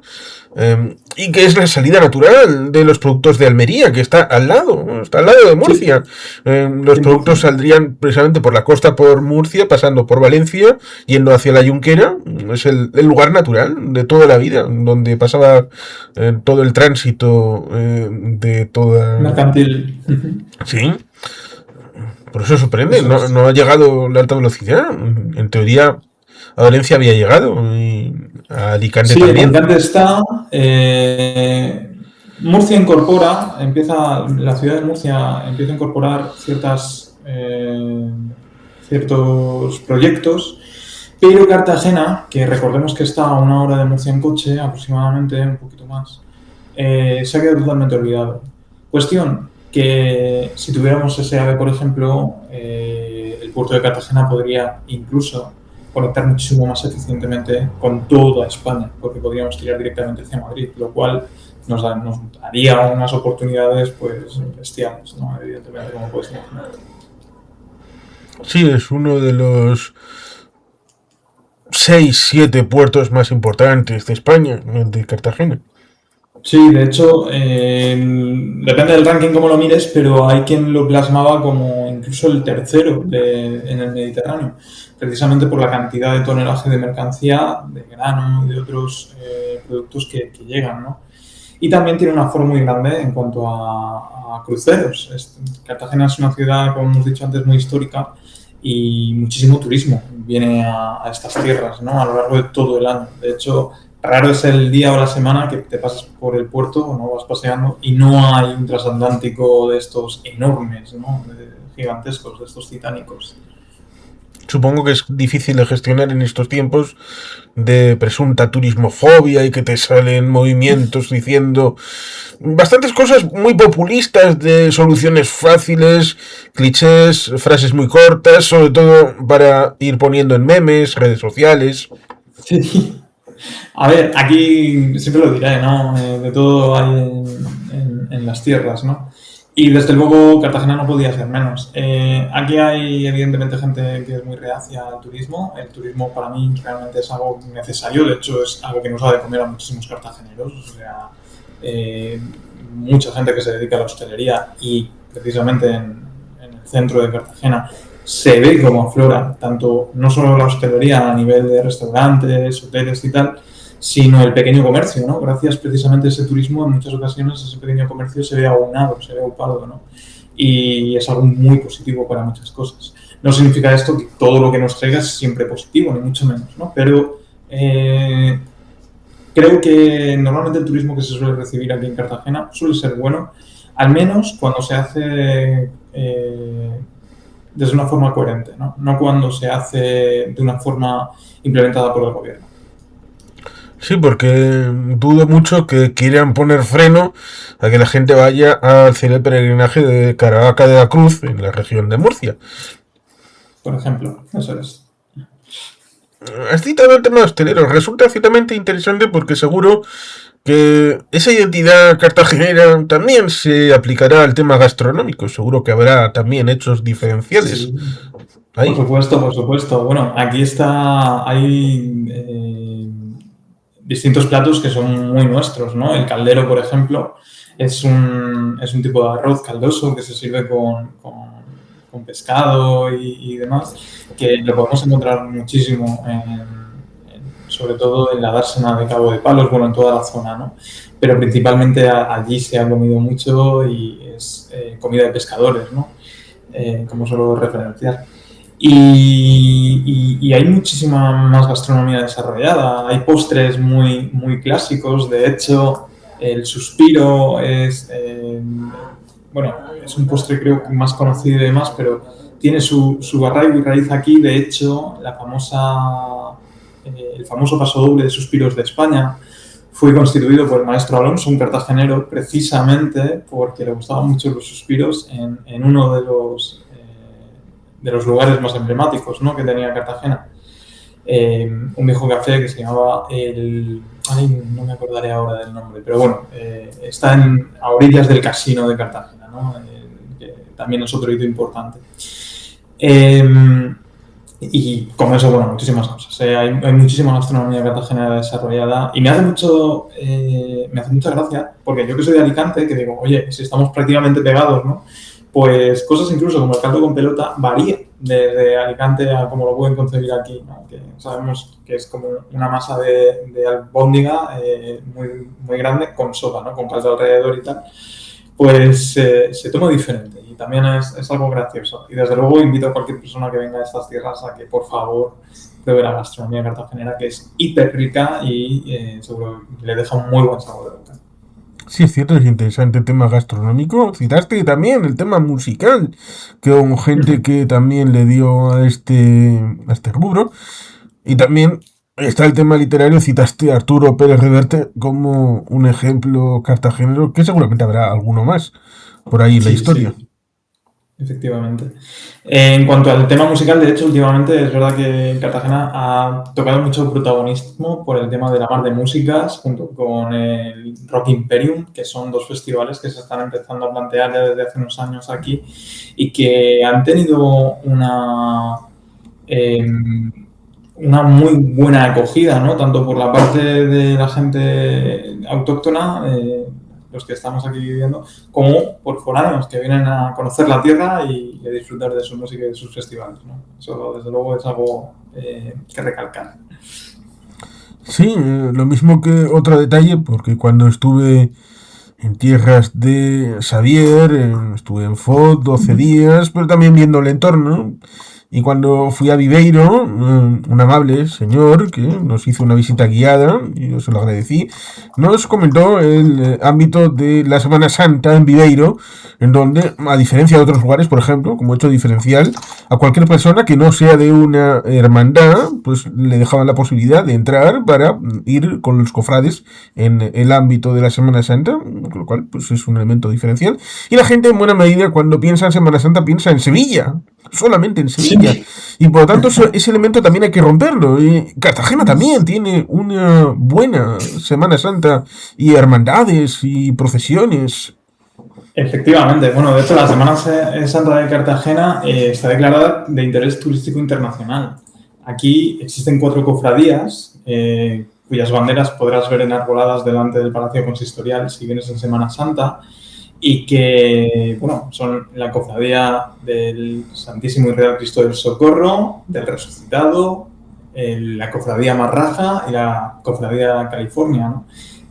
Speaker 1: y que es la salida natural de los productos de Almería, que está al lado, ¿no? Está al lado de Murcia. Los productos saldrían precisamente por la costa, por Murcia, pasando por Valencia, yendo hacia la Junquera. Es el lugar natural de toda la vida, donde pasaba todo el tránsito de toda...
Speaker 2: Mercantil.
Speaker 1: Sí, por eso sorprende,
Speaker 2: Eso es.
Speaker 1: no ha llegado la alta velocidad. En teoría, a Valencia había llegado y a Alicante
Speaker 2: Sí, en
Speaker 1: también.
Speaker 2: Alicante está. Murcia incorpora, la ciudad de Murcia empieza a incorporar ciertos proyectos, pero Cartagena, que recordemos que está a 1 hora de Murcia en coche, aproximadamente, un poquito más, se ha quedado totalmente olvidado. Cuestión que si tuviéramos ese AVE, por ejemplo, el puerto de Cartagena podría incluso conectar muchísimo más eficientemente con toda España, porque podríamos tirar directamente hacia Madrid, lo cual nos daría unas oportunidades pues bestiales, ¿no? Evidentemente, como puedes imaginar.
Speaker 1: Sí, es uno de los 6, 7 puertos más importantes de España, el de Cartagena.
Speaker 2: Sí, de hecho, depende del ranking como lo mires, pero hay quien lo plasmaba como incluso el tercero en el Mediterráneo, precisamente por la cantidad de tonelaje de mercancía, de grano y de otros productos que llegan, ¿no? Y también tiene un aforo muy grande en cuanto a cruceros. Cartagena es una ciudad, como hemos dicho antes, muy histórica y muchísimo turismo viene a estas tierras, ¿no? A lo largo de todo el año. De hecho, raro es el día o la semana que te pasas por el puerto o no vas paseando y no hay un transatlántico de estos enormes, ¿no? Gigantescos, de estos titánicos.
Speaker 1: Supongo que es difícil de gestionar en estos tiempos de presunta turismofobia y que te salen movimientos diciendo bastantes cosas muy populistas de soluciones fáciles, clichés, frases muy cortas, sobre todo para ir poniendo en memes, redes sociales.
Speaker 2: Sí. A ver, aquí siempre lo diré, ¿no? De todo hay en las tierras, ¿no? Y desde luego Cartagena no podía ser menos. Aquí hay evidentemente gente que es muy reacia al turismo. El turismo para mí realmente es algo necesario, de hecho es algo que nos da de comer a muchísimos cartageneros. O sea, mucha gente que se dedica a la hostelería y precisamente en el centro de Cartagena se ve como aflora tanto no solo la hostelería a nivel de restaurantes, hoteles y tal, sino el pequeño comercio, ¿no? Gracias precisamente a ese turismo, en muchas ocasiones ese pequeño comercio se ve aunado, se ve aupado, ¿no? Y es algo muy positivo para muchas cosas. No significa esto que todo lo que nos traiga es siempre positivo, ni mucho menos, ¿no? Pero creo que normalmente el turismo que se suele recibir aquí en Cartagena suele ser bueno, al menos cuando se hace desde una forma coherente, ¿no? No cuando se hace de una forma implementada por el gobierno.
Speaker 1: Sí, porque dudo mucho que quieran poner freno a que la gente vaya a hacer el peregrinaje de Caravaca de la Cruz en la región de Murcia.
Speaker 2: Por ejemplo, eso es.
Speaker 1: Has citado el tema hostelero. Resulta ciertamente interesante porque seguro que esa identidad cartagenera también se aplicará al tema gastronómico. Seguro que habrá también hechos diferenciales
Speaker 2: Sí, por
Speaker 1: ahí.
Speaker 2: supuesto, por supuesto. Bueno, aquí hay distintos platos que son muy nuestros, ¿no? El caldero, por ejemplo, es un tipo de arroz caldoso que se sirve con pescado y demás, que lo podemos encontrar muchísimo, sobre todo en la dársena de Cabo de Palos, bueno, en toda la zona, ¿no? Pero principalmente allí se ha comido mucho y es comida de pescadores, ¿no? Como suelo referenciar. Y hay muchísima más gastronomía desarrollada. Hay postres muy, muy clásicos. De hecho, el suspiro bueno, es un postre creo que más conocido y demás, pero tiene su arraigo y raíz aquí. De hecho, el famoso paso doble de suspiros de España fue constituido por el maestro Alonso, un cartagenero, precisamente porque le gustaban mucho los suspiros en uno de los lugares más emblemáticos, ¿no?, que tenía Cartagena. Un viejo café que se llamaba Ay, no me acordaré ahora del nombre, pero bueno, está a orillas del Casino de Cartagena, ¿no? Que también es otro hito importante. Y con eso, bueno, muchísimas cosas. Hay muchísima gastronomía cartagenera desarrollada y me hace mucha gracia, porque yo que soy de Alicante, que digo, oye, si estamos prácticamente pegados, ¿no?, pues cosas incluso como el caldo con pelota varía desde Alicante a como lo pueden concebir aquí, ¿no? Que sabemos que es como una masa de albóndiga muy, muy grande con sopa, ¿no?, con caldo alrededor y tal. Pues se toma diferente y también es algo gracioso. Y desde luego invito a cualquier persona que venga a estas tierras a que por favor pruebe la gastronomía cartagenera, que es hiper rica y seguro le deja un muy buen sabor de boca.
Speaker 1: Sí, es cierto, es interesante el tema gastronómico. Citaste también el tema musical, que hubo gente que también le dio a este rubro. Y también está el tema literario, citaste a Arturo Pérez Reverte como un ejemplo cartagenero, que seguramente habrá alguno más por ahí en la
Speaker 2: Sí,
Speaker 1: historia.
Speaker 2: sí, efectivamente. En cuanto al tema musical, de hecho, últimamente es verdad que Cartagena ha tocado mucho protagonismo por el tema de la Mar de Músicas, junto con el Rock Imperium, que son dos festivales que se están empezando a plantear ya desde hace unos años aquí y que han tenido eh, una muy buena acogida, ¿no?, tanto por la parte de la gente autóctona, los que estamos aquí viviendo, como por foráneos que vienen a conocer la tierra y a disfrutar de su música y de sus festivales, ¿no? Eso, desde luego, es algo que recalcar.
Speaker 1: Sí, lo mismo que otro detalle, porque cuando estuve en tierras de Xavier, estuve en Foz 12 días, pero también viendo el entorno. Y cuando fui a Viveiro, un amable señor que nos hizo una visita guiada, y yo se lo agradecí, nos comentó el ámbito de la Semana Santa en Viveiro, en donde, a diferencia de otros lugares, por ejemplo, como hecho diferencial, a cualquier persona que no sea de una hermandad, pues le dejaban la posibilidad de entrar para ir con los cofrades en el ámbito de la Semana Santa, con lo cual pues es un elemento diferencial. Y la gente en buena medida cuando piensa en Semana Santa piensa en Sevilla, solamente en Sevilla.
Speaker 2: Sí.
Speaker 1: Y por lo tanto ese elemento también hay que romperlo. Y Cartagena también tiene una buena Semana Santa y hermandades y procesiones.
Speaker 2: Efectivamente. Bueno, de hecho, la Semana Santa de Cartagena está declarada de interés turístico internacional. Aquí existen 4 cofradías cuyas banderas podrás ver enarboladas delante del Palacio Consistorial si vienes en Semana Santa y que, bueno, son la cofradía del Santísimo y Real Cristo del Socorro, del Resucitado, la cofradía Marraja y la cofradía California, ¿no?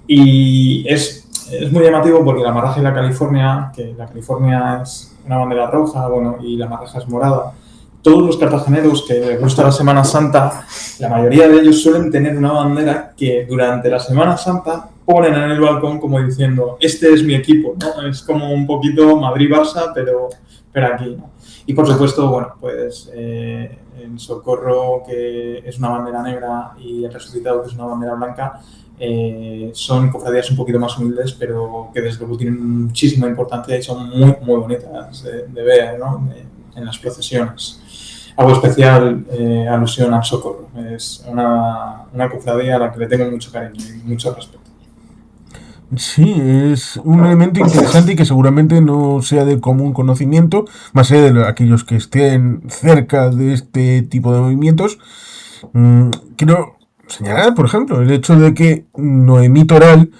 Speaker 2: Y es muy llamativo porque la Marraja y la California, que la California es una bandera roja, bueno, y la Marraja es morada, todos los cartageneros que les gusta la Semana Santa, la mayoría de ellos suelen tener una bandera que durante la Semana Santa ponen en el balcón como diciendo, este es mi equipo, ¿no? Es como un poquito Madrid-Barça, pero aquí, ¿no? Y por supuesto, bueno, pues el Socorro, que es una bandera negra, y el Resucitado, que es una bandera blanca, son cofradías un poquito más humildes, pero que desde luego tienen muchísima importancia y son muy, muy bonitas de ver, ¿no?, en las procesiones. Hago especial alusión al Socorro. Es una cofradía a la que le tengo mucho cariño y mucho respeto.
Speaker 1: Sí, es un elemento interesante y que seguramente no sea de común conocimiento, más allá de aquellos que estén cerca de este tipo de movimientos. Quiero señalar, por ejemplo, el hecho de que Noemí Toral,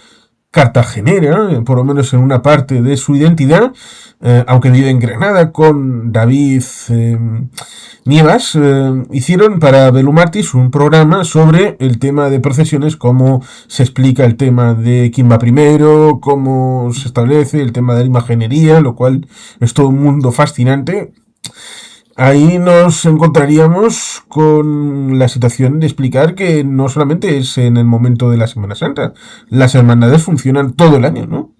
Speaker 1: cartagenera, por lo menos en una parte de su identidad, aunque vive en Granada con David Nievas, hicieron para Belumartis un programa sobre el tema de procesiones, cómo se explica el tema de quién va primero, cómo se establece el tema de la imaginería, lo cual es todo un mundo fascinante. Ahí nos encontraríamos con la situación de explicar que no solamente es en el momento de la Semana Santa, las hermandades funcionan todo el año, ¿no?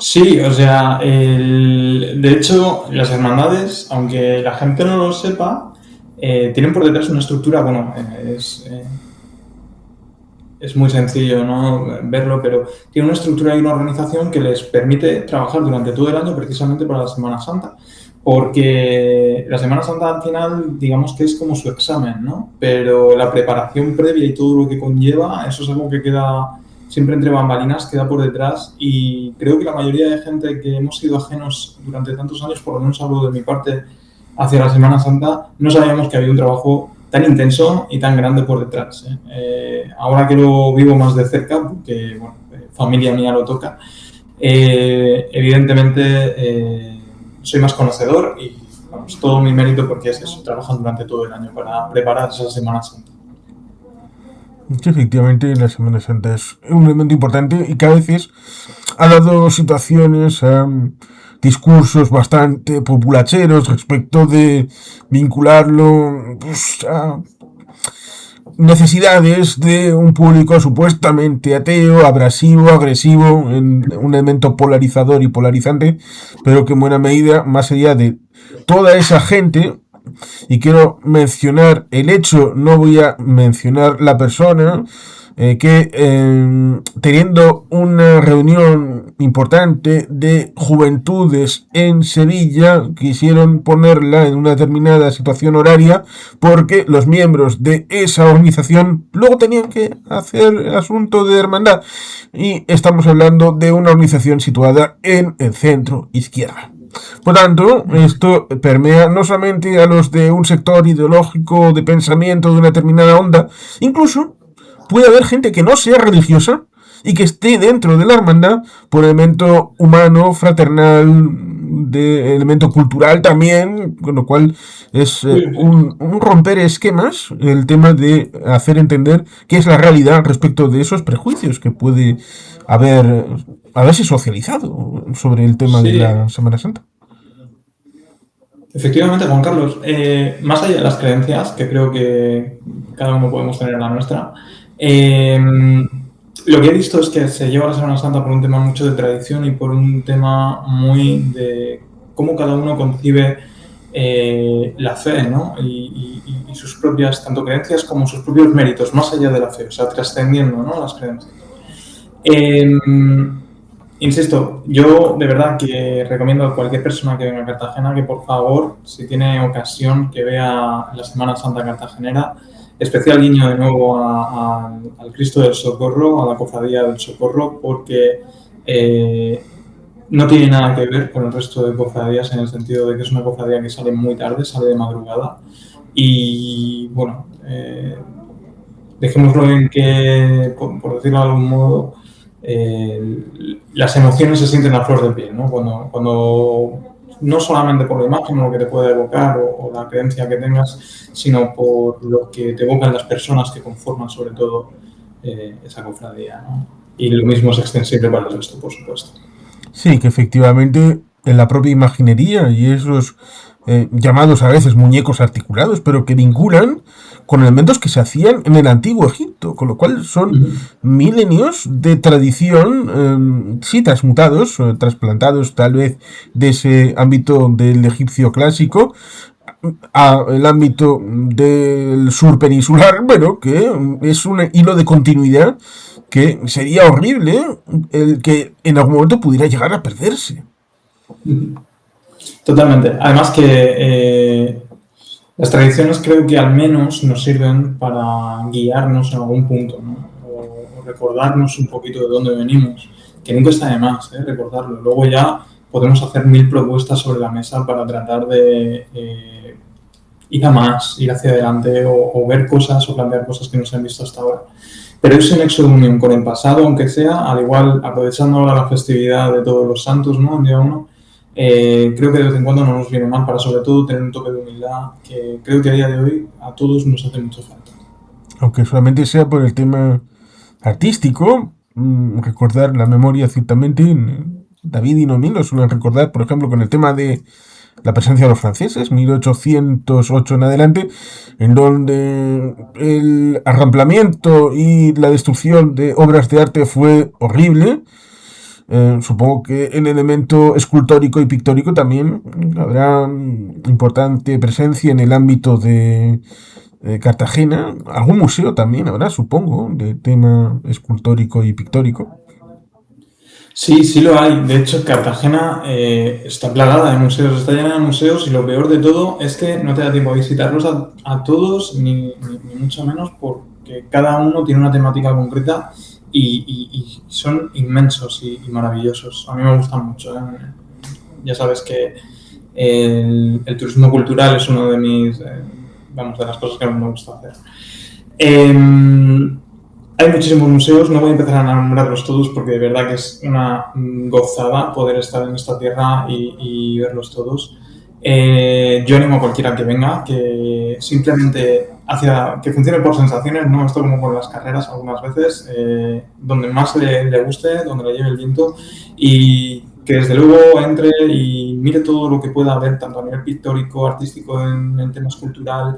Speaker 2: Sí, o sea, de hecho, las hermandades, aunque la gente no lo sepa, tienen por detrás una estructura, bueno, es muy sencillo, ¿no?, verlo, pero tiene una estructura y una organización que les permite trabajar durante todo el año precisamente para la Semana Santa. Porque la Semana Santa al final, digamos que es como su examen, ¿no? Pero la preparación previa y todo lo que conlleva, eso es algo que queda siempre entre bambalinas, queda por detrás, y creo que la mayoría de gente que hemos sido ajenos durante tantos años, por lo menos hablo de mi parte, hacia la Semana Santa, no sabíamos que había un trabajo tan intenso y tan grande por detrás. Ahora que lo vivo más de cerca, porque bueno, familia mía lo toca, evidentemente soy más conocedor y vamos, todo mi mérito porque es eso, trabajan durante todo el año para preparar esa Semana Santa.
Speaker 1: Sí, efectivamente, la Semana Santa es un elemento importante y que a veces ha dado situaciones a discursos bastante populacheros respecto de vincularlo pues, a necesidades de un público supuestamente ateo, abrasivo, agresivo, en un elemento polarizador y polarizante, pero que en buena medida, más allá de toda esa gente, y quiero mencionar el hecho, no voy a mencionar la persona, que teniendo una reunión importante de juventudes en Sevilla, quisieron ponerla en una determinada situación horaria porque los miembros de esa organización luego tenían que hacer asunto de hermandad. Y estamos hablando de una organización situada en el centro izquierda. Por tanto, esto permea no solamente a los de un sector ideológico de pensamiento de una determinada onda, incluso puede haber gente que no sea religiosa y que esté dentro de la hermandad por elemento humano, fraternal, de elemento cultural también, con lo cual es un romper esquemas, el tema de hacer entender qué es la realidad respecto de esos prejuicios que puede haberse socializado sobre el tema de
Speaker 2: Sí,
Speaker 1: la Semana Santa.
Speaker 2: efectivamente, Juan Carlos, más allá de las creencias, que creo que cada uno podemos tener la nuestra, lo que he visto es que se lleva la Semana Santa por un tema mucho de tradición y por un tema muy de cómo cada uno concibe la fe, ¿no? Y sus propias, tanto creencias como sus propios méritos, más allá de la fe, o sea, trascendiendo, ¿no?, las creencias. Eh, Insisto, yo de verdad que recomiendo a cualquier persona que venga a Cartagena que por favor, si tiene ocasión, que vea la Semana Santa cartagenera, especial guiño de nuevo al Cristo del Socorro, a la Cofradía del Socorro, porque no tiene nada que ver con el resto de cofradías en el sentido de que es una cofradía que sale muy tarde, sale de madrugada y bueno, dejémoslo en que, por decirlo de algún modo, las emociones se sienten a flor de piel, ¿no? Cuando no solamente por la imagen o lo que te puede evocar o la creencia que tengas, sino por lo que te evocan las personas que conforman sobre todo esa cofradía, ¿no? Y lo mismo es extensible para el resto, por supuesto.
Speaker 1: Sí, que efectivamente en la propia imaginería y esos llamados a veces muñecos articulados, pero que vinculan con elementos que se hacían en el antiguo Egipto, con lo cual son milenios de tradición, sí, transmutados, trasplantados tal vez de ese ámbito del egipcio clásico al ámbito del sur peninsular, pero que es un hilo de continuidad que sería horrible el que en algún momento pudiera llegar a perderse.
Speaker 2: Totalmente. Además que las tradiciones creo que al menos nos sirven para guiarnos en algún punto, ¿no? O recordarnos un poquito de dónde venimos, que nunca está de más, recordarlo. Luego ya podemos hacer 1000 propuestas sobre la mesa para tratar de ir a más, ir hacia adelante o ver cosas o plantear cosas que no se han visto hasta ahora. Pero ese nexo de unión con el pasado, aunque sea, al igual, aprovechando ahora la festividad de todos los santos, ¿no?, en día 1, creo que de vez en cuando no nos viene mal para sobre todo tener un toque de humildad que creo que a día de hoy a todos nos hace mucho falta.
Speaker 1: Aunque solamente sea por el tema artístico, recordar la memoria ciertamente, David y Noemí lo suelen recordar, por ejemplo, con el tema de la presencia de los franceses, 1808 en adelante, en donde el arramplamiento y la destrucción de obras de arte fue horrible. Supongo que el elemento escultórico y pictórico también habrá importante presencia en el ámbito de Cartagena, algún museo también habrá, supongo, de tema escultórico y pictórico.
Speaker 2: Sí, sí lo hay. De hecho, Cartagena está plagada de museos, está llena de museos y lo peor de todo es que no te da tiempo a visitarlos a todos, ni mucho menos porque cada uno tiene una temática concreta y son inmensos y maravillosos. A mí me gustan mucho. Ya sabes que el turismo cultural es uno de mis, vamos, de las cosas que me gusta hacer. Hay muchísimos museos, no voy a empezar a nombrarlos todos porque de verdad que es una gozada poder estar en esta tierra y verlos todos. Yo animo a cualquiera que venga, que simplemente que funcione por sensaciones, ¿no? Esto como con las carreras algunas veces, donde más le guste, donde le lleve el viento y que desde luego entre y mire todo lo que pueda haber, tanto a nivel pictórico, artístico, en temas cultural,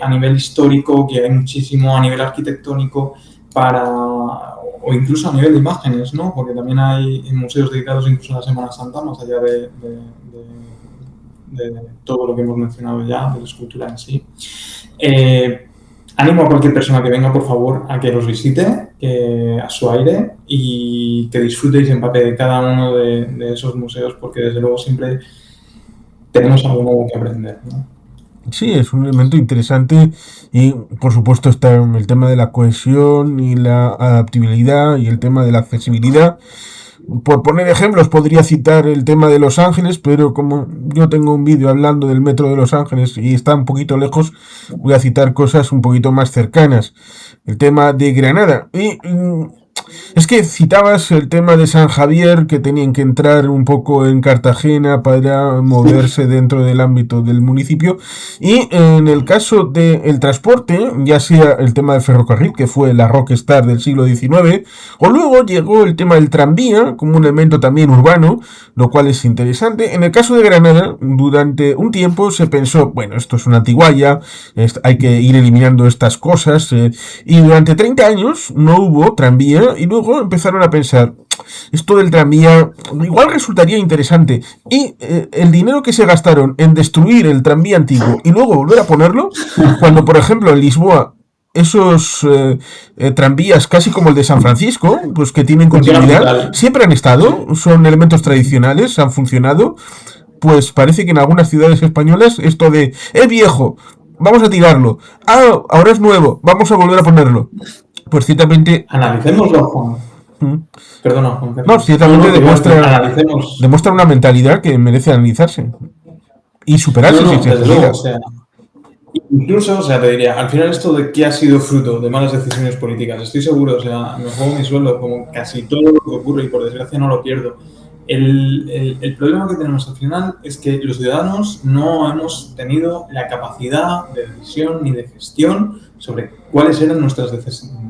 Speaker 2: a nivel histórico, que hay muchísimo, a nivel arquitectónico, o incluso a nivel de imágenes, ¿no? Porque también hay museos dedicados incluso a la Semana Santa, más allá de todo lo que hemos mencionado ya, de la escultura en sí. Animo a cualquier persona que venga, por favor, a que los visite a su aire y que disfrute y se empape de cada uno de esos museos, porque desde luego siempre tenemos algo nuevo que aprender, ¿no?
Speaker 1: Sí, es un elemento interesante y por supuesto está el tema de la cohesión y la adaptabilidad y el tema de la accesibilidad. Por poner ejemplos, podría citar el tema de Los Ángeles, pero como yo tengo un vídeo hablando del metro de Los Ángeles y está un poquito lejos, voy a citar cosas un poquito más cercanas. El tema de Granada. Y es que citabas el tema de San Javier, que tenían que entrar un poco en Cartagena para moverse dentro del ámbito del municipio. Y en el caso del transporte, ya sea el tema del ferrocarril, que fue la rockstar del siglo XIX, o luego llegó el tema del tranvía, como un elemento también urbano, lo cual es interesante. En el caso de Granada, durante un tiempo se pensó, bueno, esto es una antiguaya, hay que ir eliminando estas cosas, y durante 30 años no hubo tranvía, y luego empezaron a pensar, esto del tranvía igual resultaría interesante. Y el dinero que se gastaron en destruir el tranvía antiguo y luego volver a ponerlo, cuando por ejemplo en Lisboa esos tranvías casi como el de San Francisco, pues que tienen continuidad, siempre han estado, son elementos tradicionales, han funcionado, pues parece que en algunas ciudades españolas esto de, viejo, vamos a tirarlo, ahora es nuevo, vamos a volver a ponerlo. Pues ciertamente...
Speaker 2: Analicémoslo, Juan. Perdona, Juan.
Speaker 1: No, ciertamente demuestra una mentalidad que merece analizarse y superarse si se necesita.
Speaker 2: O sea, incluso, o sea, te diría, al final esto de qué ha sido fruto de malas decisiones políticas, estoy seguro, o sea, me juego mi sueldo como casi todo lo que ocurre y por desgracia no lo pierdo. El problema que tenemos al final es que los ciudadanos no hemos tenido la capacidad de decisión ni de gestión sobre cuáles eran nuestras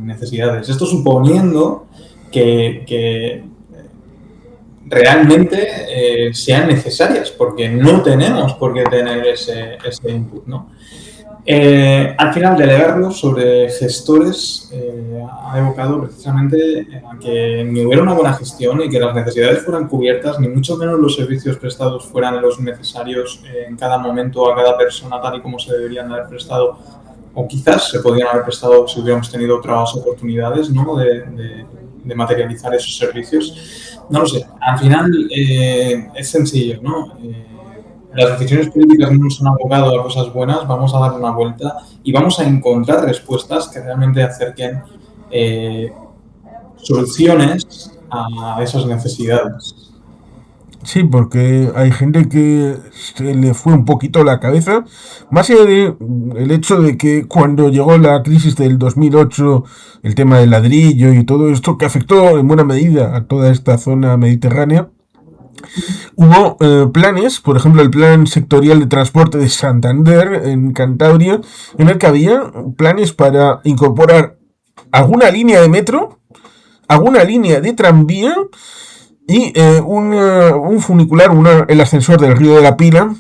Speaker 2: necesidades. Esto suponiendo que realmente sean necesarias, porque no tenemos por qué tener ese input, ¿no? Al final, delegarlo sobre gestores ha evocado precisamente a que ni hubiera una buena gestión y que las necesidades fueran cubiertas, ni mucho menos los servicios prestados fueran los necesarios en cada momento a cada persona tal y como se deberían haber prestado, o quizás se podrían haber prestado si hubiéramos tenido otras oportunidades, ¿no? de materializar esos servicios. No lo sé, al final es sencillo, ¿no? Las decisiones políticas no nos han abocado a cosas buenas, vamos a dar una vuelta y vamos a encontrar respuestas que realmente acerquen soluciones a esas necesidades.
Speaker 1: Sí, porque hay gente que se le fue un poquito la cabeza, más allá de el hecho de que cuando llegó la crisis del 2008, el tema del ladrillo y todo esto que afectó en buena medida a toda esta zona mediterránea, hubo planes, por ejemplo el plan sectorial de transporte de Santander en Cantabria, en el que había planes para incorporar alguna línea de metro, alguna línea de tranvía y un funicular, el ascensor del Río de la Pila,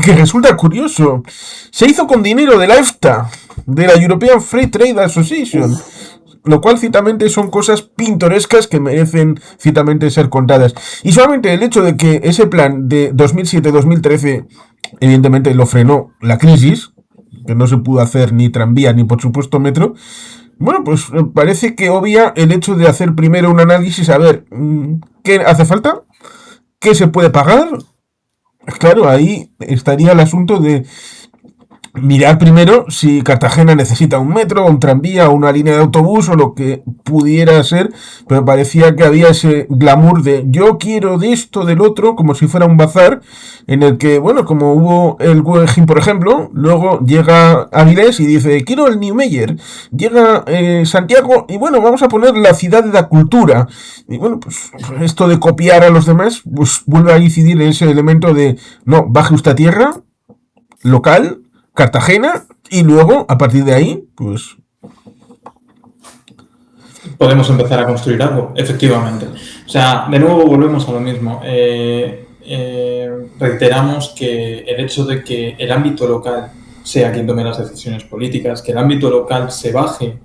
Speaker 1: que resulta curioso. Se hizo con dinero de la EFTA, de la European Free Trade Association, lo cual ciertamente son cosas pintorescas que merecen ciertamente ser contadas. Y solamente el hecho de que ese plan de 2007-2013 evidentemente lo frenó la crisis, que no se pudo hacer ni tranvía ni por supuesto metro, bueno, pues parece que obvia el hecho de hacer primero un análisis, a ver, ¿qué hace falta? ¿Qué se puede pagar? Claro, ahí estaría el asunto de mirar primero si Cartagena necesita un metro, un tranvía, una línea de autobús o lo que pudiera ser, pero parecía que había ese glamour de yo quiero de esto, del otro, como si fuera un bazar, en el que, bueno, como hubo el Guggenheim, por ejemplo, luego llega Avilés y dice, quiero el Niemeyer, llega Santiago y bueno, vamos a poner la ciudad de la cultura. Y bueno, pues esto de copiar a los demás, pues vuelve a incidir en ese elemento de, no, baje usted a tierra, local, Cartagena, y luego, a partir de ahí, pues...
Speaker 2: Podemos empezar a construir algo, efectivamente. O sea, de nuevo volvemos a lo mismo. Reiteramos que el hecho de que el ámbito local sea quien tome las decisiones políticas, que el ámbito local se baje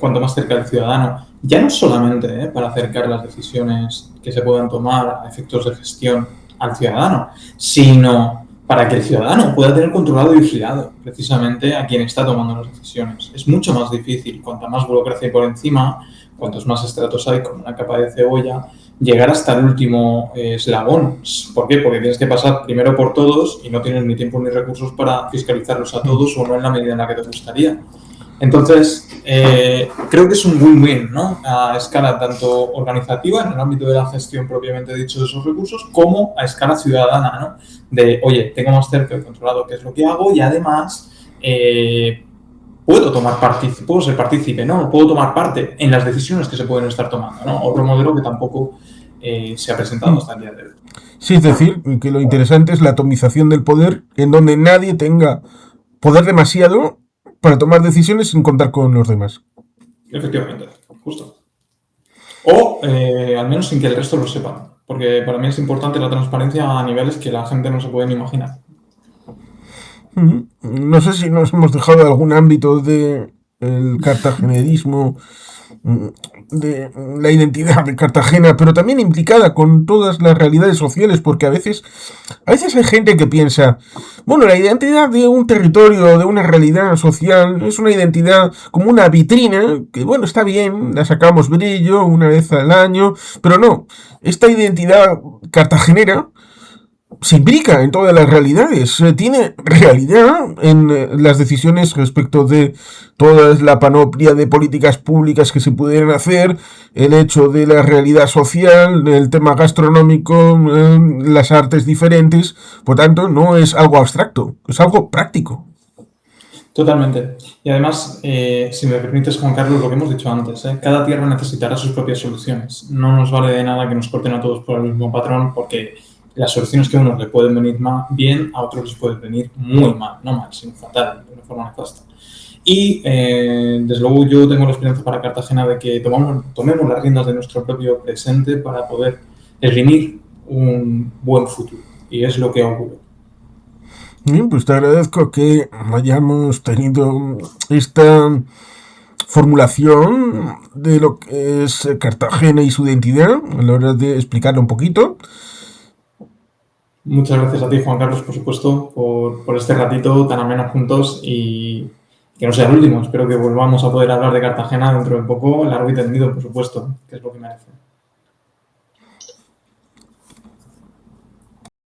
Speaker 2: cuanto más cerca del ciudadano, ya no solamente para acercar las decisiones que se puedan tomar a efectos de gestión al ciudadano, sino para que el ciudadano pueda tener controlado y vigilado precisamente a quien está tomando las decisiones. Es mucho más difícil, cuanta más burocracia hay por encima, cuantos más estratos hay como una capa de cebolla, llegar hasta el último eslabón. ¿Por qué? Porque tienes que pasar primero por todos y no tienes ni tiempo ni recursos para fiscalizarlos a todos o no en la medida en la que te gustaría. Entonces, creo que es un win-win, ¿no? A escala tanto organizativa, en el ámbito de la gestión propiamente dicho de esos recursos, como a escala ciudadana, ¿no? De, oye, tengo más cerca y controlado qué es lo que hago y además puedo ser partícipe, ¿no? Puedo tomar parte en las decisiones que se pueden estar tomando, ¿no? Otro modelo que tampoco se ha presentado hasta el día de hoy.
Speaker 1: Sí, es decir, que lo interesante es la atomización del poder, en donde nadie tenga poder demasiado para tomar decisiones sin contar con los demás.
Speaker 2: Efectivamente, justo. O al menos sin que el resto lo sepan, porque para mí es importante la transparencia a niveles que la gente no se puede ni imaginar.
Speaker 1: No sé si nos hemos dejado algún ámbito de el cartagenerismo, de la identidad de Cartagena, pero también implicada con todas las realidades sociales, porque a veces hay gente que piensa, bueno, la identidad de un territorio, de una realidad social, es una identidad como una vitrina, que bueno, está bien, la sacamos brillo una vez al año, pero no, esta identidad cartagenera se imbrica en todas las realidades, tiene realidad en las decisiones respecto de toda la panoplia de políticas públicas que se pudieran hacer, el hecho de la realidad social, el tema gastronómico, las artes diferentes, por tanto no es algo abstracto, es algo práctico.
Speaker 2: Totalmente. Y además, si me permites, Juan Carlos, lo que hemos dicho antes, cada tierra necesitará sus propias soluciones. No nos vale de nada que nos corten a todos por el mismo patrón, porque las soluciones que a unos le pueden venir bien, a otros les pueden venir muy mal, no mal, sino fatal, de una forma nefasta. Y desde luego yo tengo la experiencia para Cartagena de que tomemos las riendas de nuestro propio presente para poder esgrimir un buen futuro. Y es lo que ocurre.
Speaker 1: Bien, pues te agradezco que hayamos tenido esta formulación de lo que es Cartagena y su identidad a la hora de explicarlo un poquito.
Speaker 2: Muchas gracias a ti, Juan Carlos, por supuesto, por este ratito tan ameno juntos y que no sea el último. Espero que volvamos a poder hablar de Cartagena dentro de poco, largo y tendido, por supuesto, que es lo que merece.